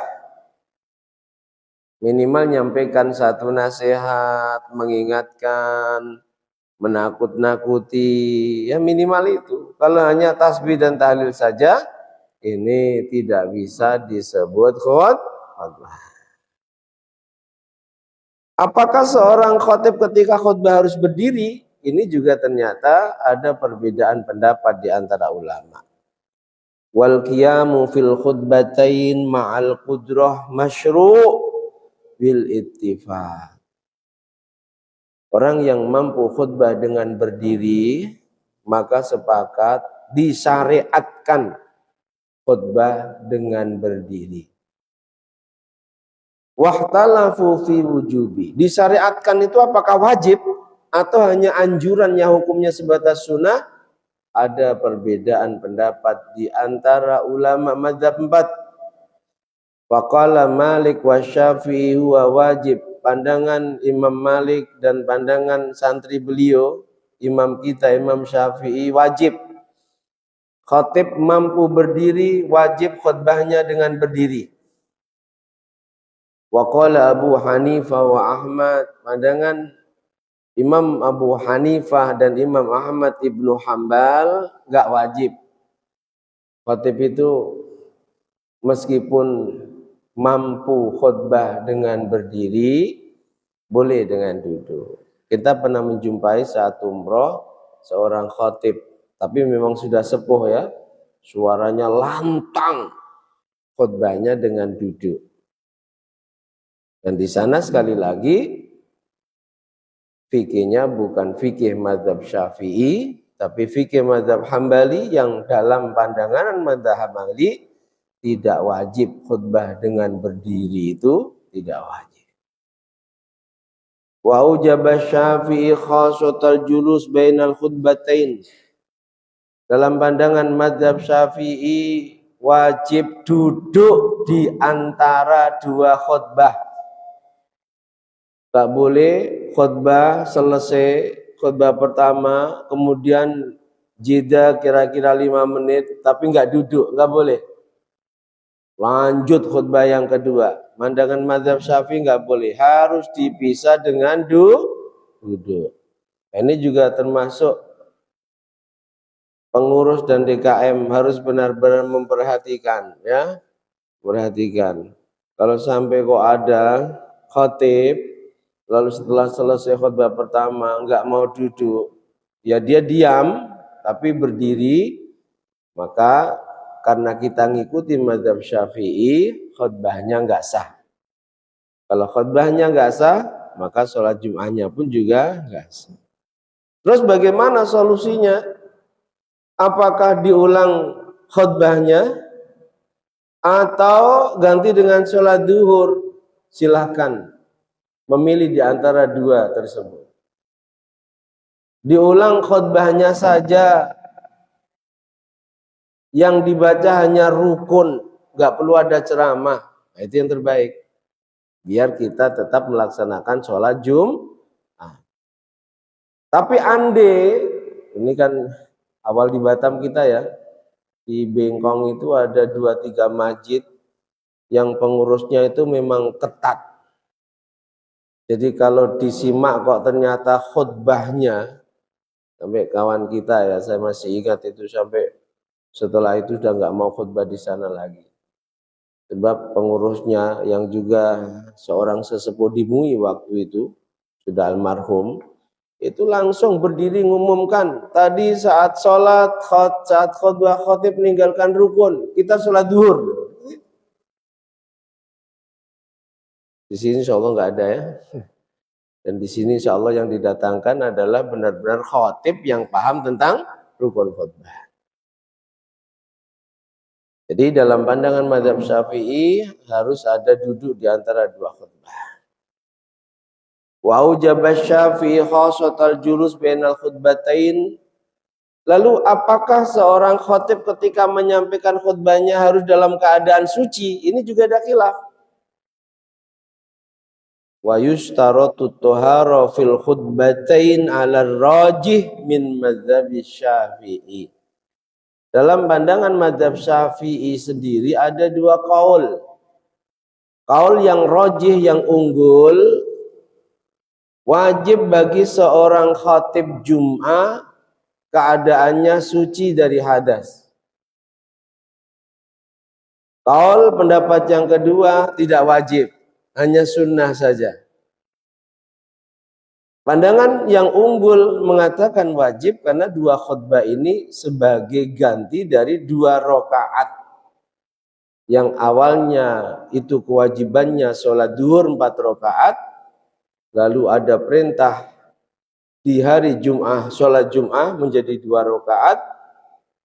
Minimal menyampaikan satu nasihat, mengingatkan, menakut-nakuti, ya minimal itu. Kalau hanya tasbih dan tahlil saja, ini tidak bisa disebut khutbah. Apakah seorang khatib ketika khutbah harus berdiri? Ini juga ternyata ada perbedaan pendapat di antara ulama. Wal qiyamu fil khutbatain ma'al qudrah masyru' bil ittifaq. Orang yang mampu khutbah dengan berdiri, maka sepakat disyariatkan khutbah dengan berdiri. Wahtalafu fi wujubi. Disyariatkan itu apakah wajib atau hanya anjurannya, hukumnya sebatas sunnah? Ada perbedaan pendapat di antara ulama mazhab 4. Faqala Malik wa Syafi'i huwa wajib. Pandangan Imam Malik dan pandangan santri beliau, imam kita Imam Syafi'i, wajib. Khatib mampu berdiri, wajib khutbahnya dengan berdiri. Wa qala Abu Hanifah wa Ahmad, pandangan Imam Abu Hanifah dan Imam Ahmad Ibnu Hambal, enggak wajib. Khatib itu meskipun mampu khutbah dengan berdiri, boleh dengan duduk. Kita pernah menjumpai saat umroh seorang khatib, tapi memang sudah sepuh ya, suaranya lantang, khutbahnya dengan duduk. Dan di sana sekali lagi fikihnya bukan fikih mazhab Syafi'i, tapi fikih mazhab Hambali yang dalam pandangan mazhab Hambali tidak wajib khutbah dengan berdiri, itu tidak wajib. Wa ujaba Syafi'i khasatal julus bainal khutbatain. Dalam pandangan mazhab Syafi'i wajib duduk di antara dua khutbah. Tak boleh khutbah selesai, khutbah pertama, kemudian jeda kira-kira 5 menit, tapi enggak duduk, enggak boleh. Lanjut khutbah yang kedua. Pandangan mazhab Syafi'i enggak boleh, harus dipisah dengan duduk. Ini juga termasuk pengurus dan DKM harus benar-benar memperhatikan, ya. Perhatikan. Kalau sampai kok ada khatib lalu setelah selesai khutbah pertama enggak mau duduk, ya dia diam tapi berdiri, maka karena kita ngikuti mazhab Syafi'i, khutbahnya enggak sah. Kalau khutbahnya enggak sah, maka sholat Jum'ahnya pun juga enggak sah. Terus bagaimana solusinya? Apakah diulang khutbahnya atau ganti dengan sholat duhur? Silahkan memilih di antara dua tersebut. Diulang khutbahnya saja, yang dibaca hanya rukun, nggak perlu ada ceramah. Nah, itu yang terbaik. Biar kita tetap melaksanakan sholat Jum'ah. Tapi ini kan awal di Batam kita ya, di Bengkong itu ada 2-3 masjid yang pengurusnya itu memang ketat. Jadi kalau disimak kok ternyata khutbahnya, sampai kawan kita ya, saya masih ingat itu, sampai setelah itu sudah nggak mau khutbah di sana lagi. Sebab pengurusnya yang juga seorang sesepuh di MUI waktu itu, sudah almarhum, itu langsung berdiri ngumumkan. Tadi saat sholat, saat khutbah khotib meninggalkan rukun, kita sholat duhur. Di sini insya Allah nggak ada ya. Dan di sini insya Allah yang didatangkan adalah benar-benar khotib yang paham tentang rukun khutbah. Jadi dalam pandangan mazhab Syafi'i harus ada duduk di antara dua khutbah. Wa ujaba Syafi'i khassatal julus bainal khutbatain. Lalu apakah seorang khotib ketika menyampaikan khutbahnya harus dalam keadaan suci? Ini juga ada khilaf. Wa yushtaratu tuhara fil khutbatain 'ala rajih min mazhab Syafi'i. Dalam pandangan mazhab Syafi'i sendiri ada dua qaul. Qaul yang rajih, yang unggul, wajib bagi seorang khatib Jum'ah keadaannya suci dari hadas. Qaul pendapat yang kedua tidak wajib, hanya sunnah saja. Pandangan yang unggul mengatakan wajib karena dua khutbah ini sebagai ganti dari dua rakaat. Yang awalnya itu kewajibannya sholat duhur 4 rakaat, lalu ada perintah di hari Jum'ah, sholat Jum'ah menjadi 2 rakaat,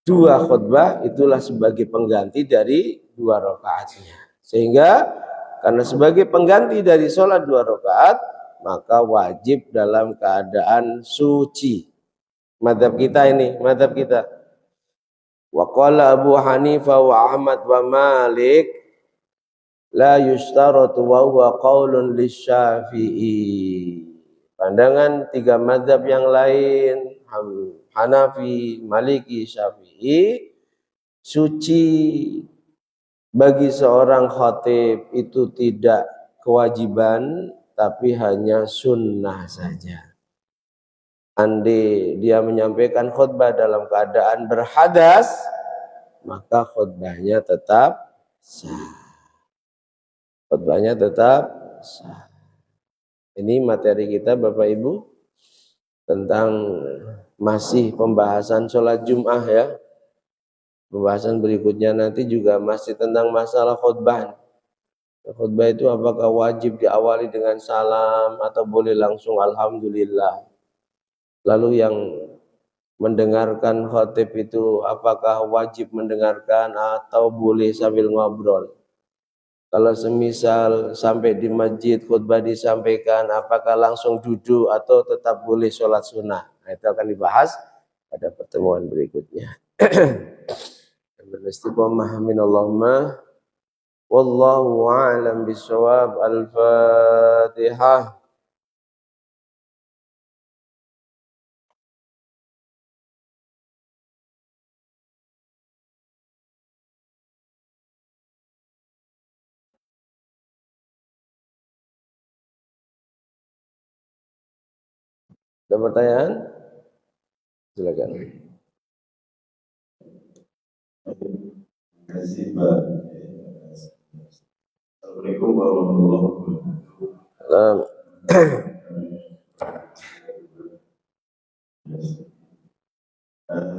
2 khutbah itulah sebagai pengganti dari 2 rakaatnya. Sehingga karena sebagai pengganti dari sholat 2 rakaat, maka wajib dalam keadaan suci. Mazhab kita ini, mazhab kita. Wa qala Abu Hanifah wa Ahmad wa Malik la yushtaratu wa huwa qaulun lisyafi'i. Pandangan 3 mazhab yang lain, Hanafi, Maliki, Syafi'i, suci bagi seorang khatib itu tidak kewajiban, tapi hanya sunnah saja. Andai dia menyampaikan khutbah dalam keadaan berhadas, maka khutbahnya tetap sah. Khutbahnya tetap sah. Ini materi kita Bapak Ibu tentang masih pembahasan sholat Jum'ah ya. Pembahasan berikutnya nanti juga masih tentang masalah khutbah. Khutbah itu apakah wajib diawali dengan salam atau boleh langsung alhamdulillah. Lalu yang mendengarkan khatib itu apakah wajib mendengarkan atau boleh sambil ngobrol? Kalau semisal sampai di masjid khutbah disampaikan, apakah langsung duduk atau tetap boleh sholat sunnah? Nah, itu akan dibahas pada pertemuan berikutnya. Istiqomah amin Allahumma. Wallahu a'lam bishawab. Al-Fatihah. Ada pertanyaan? Silakan. Terima kasih Pak. Assalamualaikum warahmatullahi wabarakatuh.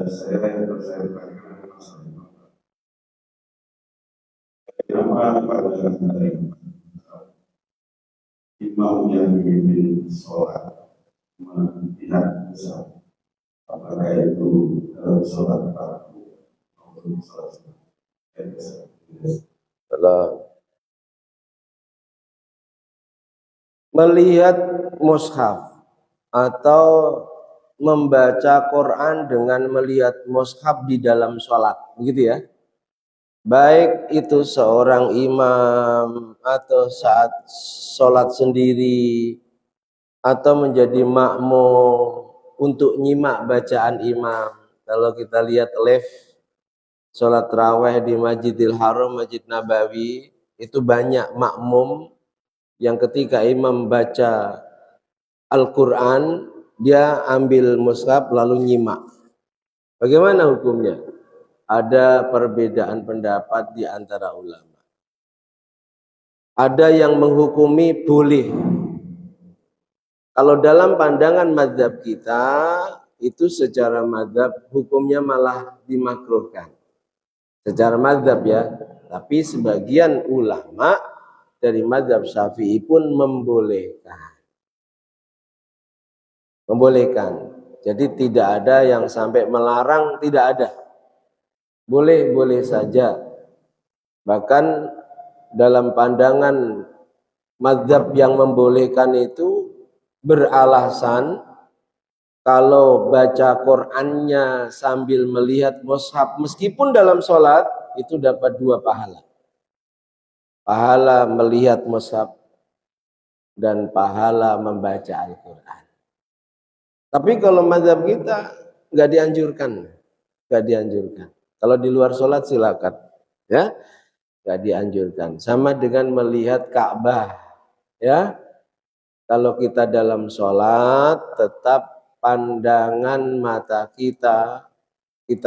Saya bertanya kenapa pada imam yang memimpin sholat melihat besar, apakah itu dalam sholat fardu maupun sholat sunnah? Kalau melihat mushaf atau membaca Quran dengan melihat mushaf di dalam sholat, begitu ya. Baik itu seorang imam atau saat sholat sendiri atau menjadi makmum untuk nyimak bacaan imam. Kalau kita lihat live sholat raweh di Masjidil Haram, Masjid Nabawi, itu banyak makmum yang ketika imam baca Al-Quran, dia ambil mushaf lalu nyimak. Bagaimana hukumnya? Ada perbedaan pendapat di antara ulama. Ada yang menghukumi boleh. Kalau dalam pandangan mazhab kita, itu secara mazhab hukumnya malah dimakruhkan. Secara mazhab ya, tapi sebagian ulama dari mazhab Syafi'i pun membolehkan. Membolehkan. Jadi tidak ada yang sampai melarang, tidak ada. Boleh-boleh saja. Bahkan dalam pandangan mazhab yang membolehkan itu beralasan kalau baca Qur'annya sambil melihat mushaf meskipun dalam sholat itu dapat 2 pahala. Pahala melihat mushaf dan pahala membaca Al-Quran. Tapi kalau mazhab kita nggak dianjurkan, nggak dianjurkan. Kalau di luar sholat silakan, ya, nggak dianjurkan. Sama dengan melihat Ka'bah, ya. Kalau kita dalam sholat tetap pandangan mata kita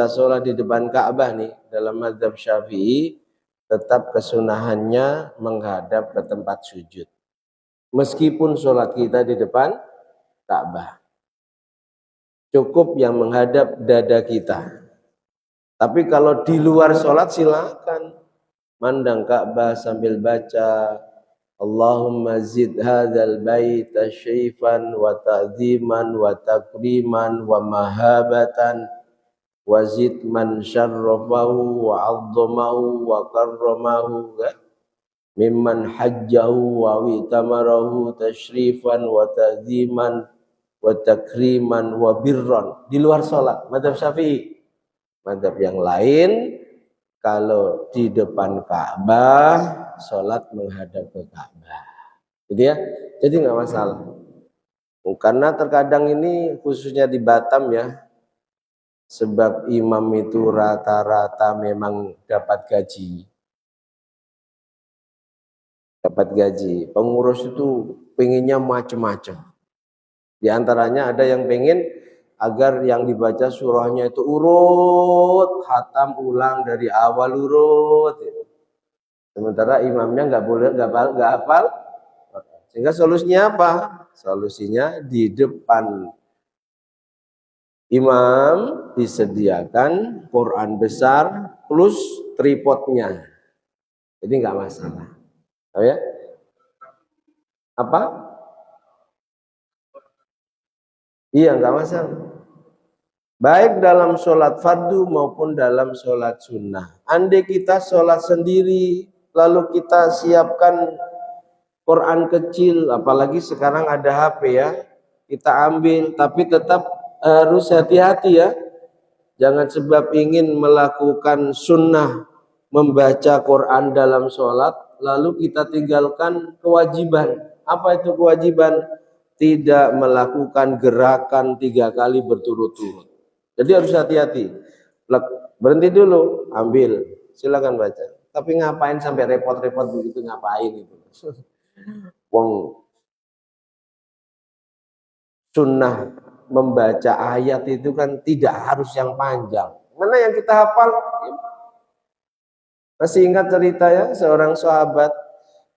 sholat di depan Ka'bah nih dalam mazhab Syafi'i, tetap kesunahannya menghadap ke tempat sujud. Meskipun sholat kita di depan Ka'bah. Cukup yang menghadap dada kita. Tapi kalau di luar sholat silakan mandang Ka'bah sambil baca Allahumma zid hadzal baita syifan wa ta'ziman wa takriman wa mahabatan wa zid man syarrafahu wa 'azzamahu wa karramahu mimman hajjahu wa witamarahu tasyrifan wa ta'ziman wa takriman wa birran. Di luar sholat mazhab Syafi'i. Mazhab yang lain kalau di depan Ka'bah sholat menghadap ke Ka'bah, gitu ya. Jadi nggak masalah. Karena terkadang ini khususnya di Batam ya, sebab imam itu rata-rata memang dapat gaji. Dapat gaji. Pengurus itu pengennya macam-macam. Di antaranya ada yang pengen agar yang dibaca surahnya itu urut, khatam ulang dari awal urut. Sementara imamnya nggak hafal. Sehingga solusinya apa? Solusinya di depan imam disediakan Quran besar plus tripodnya. Jadi nggak masalah. Tahu ya? Apa? Iya, nggak masalah. Baik dalam sholat fardu maupun dalam sholat sunnah. Andai kita sholat sendiri, lalu kita siapkan Quran kecil, apalagi sekarang ada HP ya, kita ambil, tapi tetap harus hati-hati ya. Jangan sebab ingin melakukan sunnah membaca Quran dalam sholat, lalu kita tinggalkan kewajiban. Apa itu kewajiban? Tidak melakukan gerakan 3 kali berturut-turut. Jadi harus hati-hati. Berhenti dulu, ambil, silakan baca. Tapi ngapain sampai repot-repot begitu, ngapain itu? Wong sunnah membaca ayat itu kan tidak harus yang panjang. Mana yang kita hafal? Masih ingat cerita ya, seorang sahabat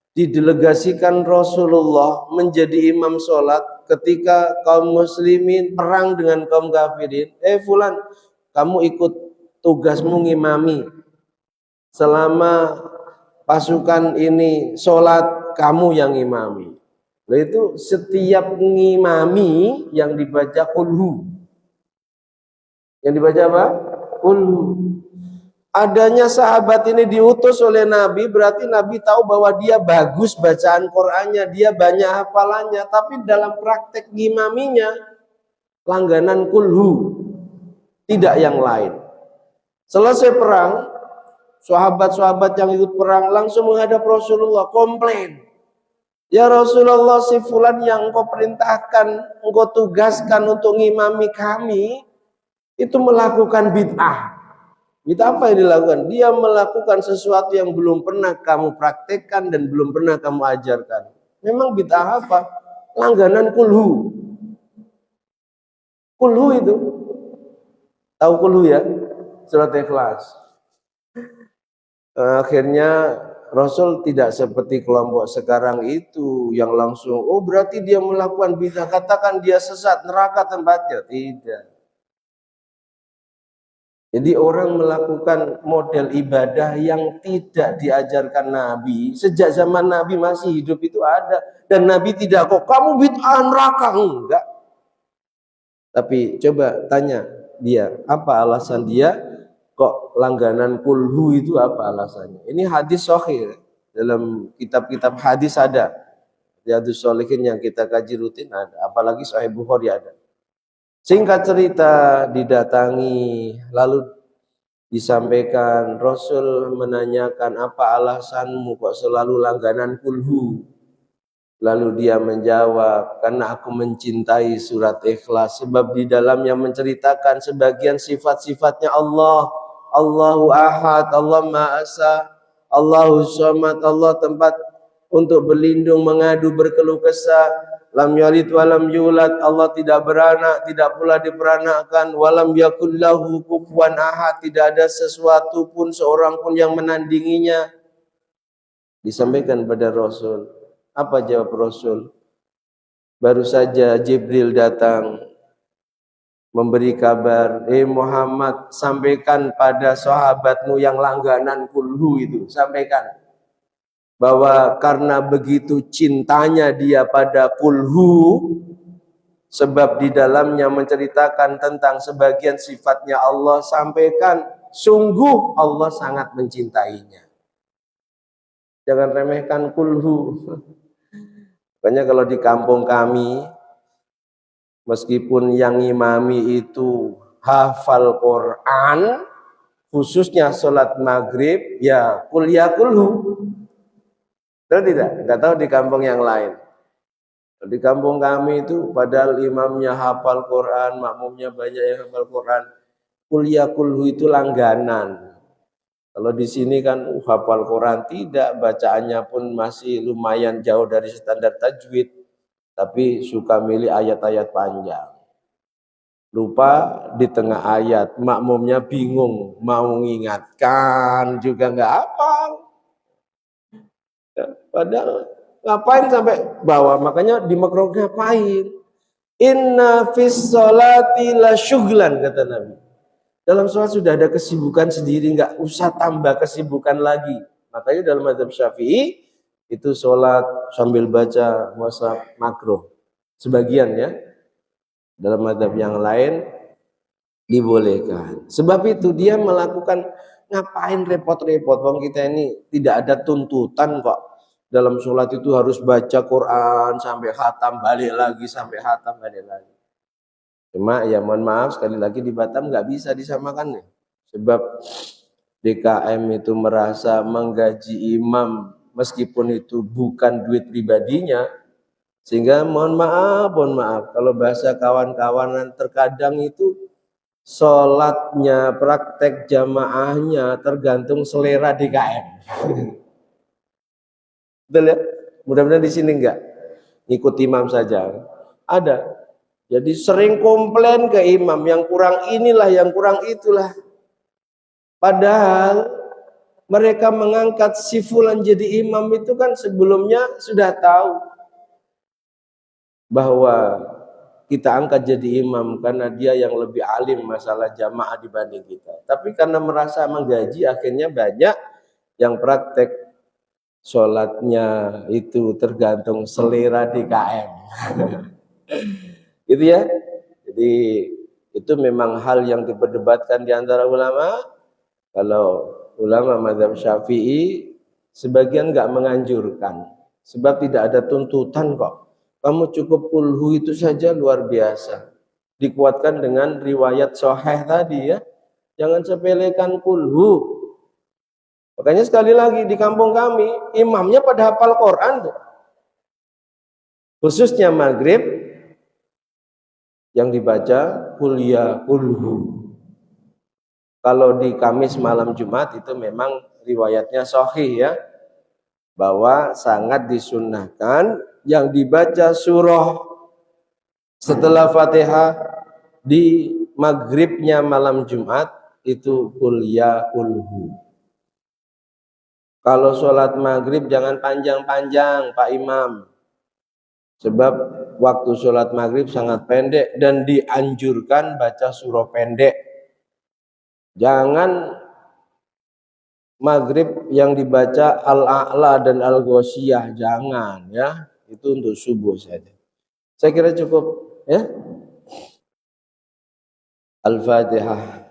didelegasikan Rasulullah menjadi imam sholat ketika kaum muslimin perang dengan kaum kafirin. Fulan, kamu ikut tugasmu ngimami. Selama pasukan ini sholat, kamu yang ngimami. Nah, itu setiap ngimami yang dibaca kulhu. Yang dibaca apa? Kulhu. Adanya sahabat ini diutus oleh Nabi, berarti Nabi tahu bahwa dia bagus bacaan Qur'annya, dia banyak hafalannya, tapi dalam praktek ngimaminya langganan kulhu, tidak yang lain. Selesai perang, sahabat-sahabat yang ikut perang langsung menghadap Rasulullah, komplain. Ya Rasulullah, si fulan yang engkau perintahkan, engkau tugaskan untuk ngimami kami, itu melakukan bid'ah. Itu apa yang dilakukan? Dia melakukan sesuatu yang belum pernah kamu praktekkan dan belum pernah kamu ajarkan. Memang bid'ah apa? Langganan kulhu. Kulhu itu. Tahu kulhu ya? Surat Ikhlas. Akhirnya Rasul tidak seperti kelompok sekarang itu yang langsung, oh berarti dia melakukan bidah, katakan dia sesat, neraka tempatnya. Tidak. Jadi orang melakukan model ibadah yang tidak diajarkan Nabi. Sejak zaman Nabi masih hidup itu ada. Dan Nabi tidak kok, kamu bid'ah neraka. Enggak. Tapi coba tanya dia, apa alasan dia kok langganan kulhu itu apa alasannya? Ini hadis sahih. Dalam kitab-kitab hadis ada. Riyadhus Shalihin yang kita kaji rutin ada. Apalagi Sahih Bukhari ada. Singkat cerita, didatangi, lalu disampaikan, Rasul menanyakan, apa alasanmu kok selalu langganan kulhu? Lalu dia menjawab, karena aku mencintai surat Ikhlas, sebab di dalamnya menceritakan sebagian sifat-sifatnya Allah. Allahu Ahad, Allah Maha Esa, Allahu Samad, Allah tempat untuk berlindung, mengadu, berkeluh kesah. Lam yalid walam yulad, Allah tidak beranak, tidak pula diperanakkan. Walam yakul lahu kufuwan ahad, tidak ada sesuatu pun, seorang pun yang menandinginya. Disampaikan pada Rasul. Apa jawab Rasul? Baru saja Jibril datang memberi kabar, Muhammad, sampaikan pada sahabatmu yang langganan kulhu itu, sampaikan bahwa karena begitu cintanya dia pada kulhu, sebab di dalamnya menceritakan tentang sebagian sifatnya Allah, sampaikan sungguh Allah sangat mencintainya. Jangan remehkan kulhu. Makanya kalau di kampung kami, meskipun yang imami itu hafal Quran, khususnya sholat maghrib, ya kuliah kulhu. Tahu tidak? Enggak tahu di kampung yang lain. Di kampung kami itu padahal imamnya hafal Quran, makmumnya banyak yang hafal Quran, kuliah kulhu itu langganan. Kalau di sini kan hafal Quran tidak, bacaannya pun masih lumayan jauh dari standar tajwid, tapi suka milih ayat-ayat panjang. Lupa di tengah ayat, makmumnya bingung, mau mengingatkan juga enggak hafal. Padahal ngapain sampai bawah, makanya di makruh ngapain? Inna fis sholati la syughlan, kata Nabi. Dalam sholat sudah ada kesibukan sendiri, nggak usah tambah kesibukan lagi. Makanya dalam mazhab Syafi'i itu sholat sambil baca mushaf makruh. Sebagian ya. Dalam mazhab yang lain dibolehkan. Sebab itu dia melakukan, ngapain repot-repot, wong kita ini tidak ada tuntutan kok. Dalam sholat itu harus baca Quran sampai khatam, balik lagi sampai khatam, balik lagi. Cuma ya mohon maaf sekali lagi di Batam nggak bisa disamakan ya. Sebab DKM itu merasa menggaji imam meskipun itu bukan duit pribadinya. Sehingga mohon maaf kalau bahasa kawan-kawanan terkadang itu sholatnya, praktek jamaahnya tergantung selera DKM. Betul ya? Mudah-mudahan di sini enggak ikut imam saja. Ada. Jadi sering komplain ke imam, yang kurang inilah, yang kurang itulah. Padahal mereka mengangkat si fulan jadi imam itu kan sebelumnya sudah tahu bahwa kita angkat jadi imam karena dia yang lebih alim masalah jamaah dibanding kita. Tapi karena merasa menggaji, akhirnya banyak yang praktek sholatnya itu tergantung selera DKM. Gitu ya. Jadi itu memang hal yang diperdebatkan di antara ulama. Kalau ulama mazhab Syafi'i sebagian enggak menganjurkan, sebab tidak ada tuntutan kok. Kamu cukup kulhu itu saja luar biasa. Dikuatkan dengan riwayat sahih tadi ya. Jangan sepelekan kulhu. Makanya sekali lagi di kampung kami imamnya pada hafal Quran tuh. Khususnya maghrib yang dibaca kuliah kulhu. Kalau di Kamis malam Jumat itu memang riwayatnya sahih ya, bahwa sangat disunnahkan yang dibaca surah setelah Fatihah di maghribnya malam Jumat itu kuliah kulhu. Kalau sholat maghrib jangan panjang-panjang Pak Imam. Sebab waktu sholat maghrib sangat pendek dan dianjurkan baca surah pendek. Jangan maghrib yang dibaca Al-A'la dan Al-Ghoshiyah, jangan ya. Itu untuk subuh saja. Saya kira cukup ya. Al-Fatihah.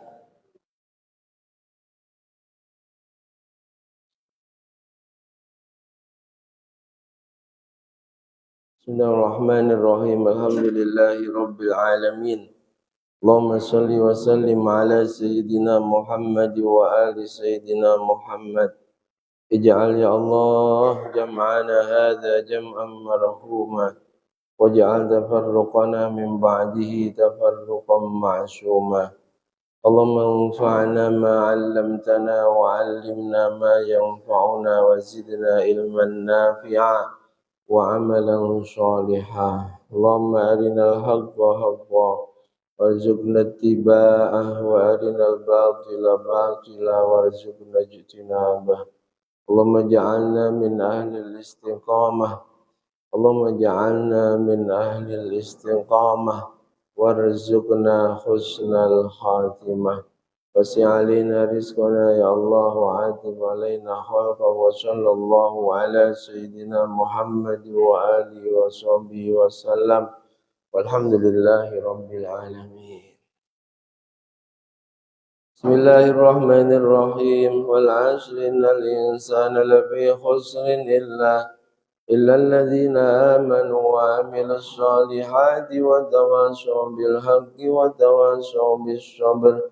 Bismillahirrahmanirrahim. Alhamdulillahi rabbil alamin. Allahumma salli wa sallim ala sayyidina Muhammad wa ali sayyidina Muhammad. Ij'al ya Allah jam'ana hadha jam'an marhuma waj'al tafarruqana min ba'dihi tafarruqan ma'suma. Allahumma anfa'na ma 'allamtana wa 'allimna ma yanfa'una wa zidna ilman nafi'a wa 'amalan shalihan. Allahumma arinal haqqa haqqan warzuqna ittiba'ah wa arinal batila batila warzuqna ijtinabah. Allahumma ja'alna min ahlil istiqamah. Allahumma ja'alna min ahlil istiqamah warzuqna husnal khatimah. Wasi' alaina rizqana ya Allah wa atib alaina khalqa wa sallallahu ala sayyidina Muhammad wa alihi wa sahbihi wa sallam. Walhamdulillahi rabbil alamin. Bismillahirrahmanirrahim. Wal 'ashri innal insana lafi khusrin illa alladzina amanu wa 'amilus solihati wa tawassaw bil haqqi wa tawassaw bis sabr.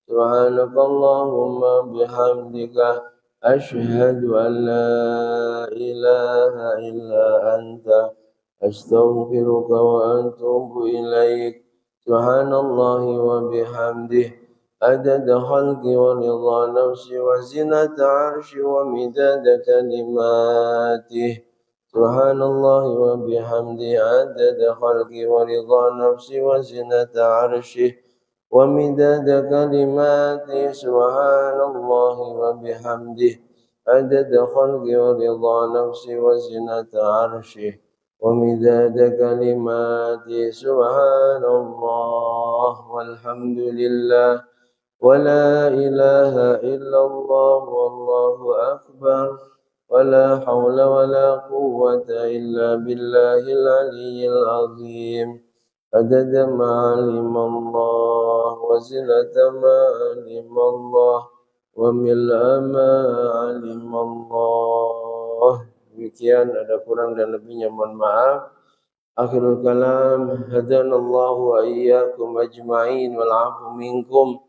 Subhanakallahumma bihamdika asyhadu an la ilaha illa anta astaghfiruka wa atubu ilaik. Subhanallahi wa bihamdihi adada khalqi wa ridha nafsi wa zinata arshi wa midada kalimatihi. Subhanallahi wa bihamdihi adada khalqi wa ridha nafsi wa zinata arshi wa midada kalimatihi. Subhanallahi wa bihamdihi adada khalqi wa ridha nafsi wa zinata arshi wa midada kalimatihi. Subhanallah walhamdulillah wa la ilaha illallah wallahu akbar wa la hawla wa la quwwata illa billahil aliyyil azim. Adada ma 'alimallah wa zinata ma 'alimallah wa mil'a ma 'alimallah. Demikian, ada kurang dan lebihnya mohon maaf. Akhirul kalam, hadanallahu wa iyyakum ajma'in wal 'afu minkum.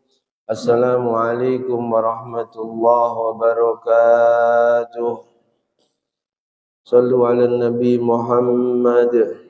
Assalamualaikum warahmatullahi wabarakatuh. Sallu ala Nabi Muhammad.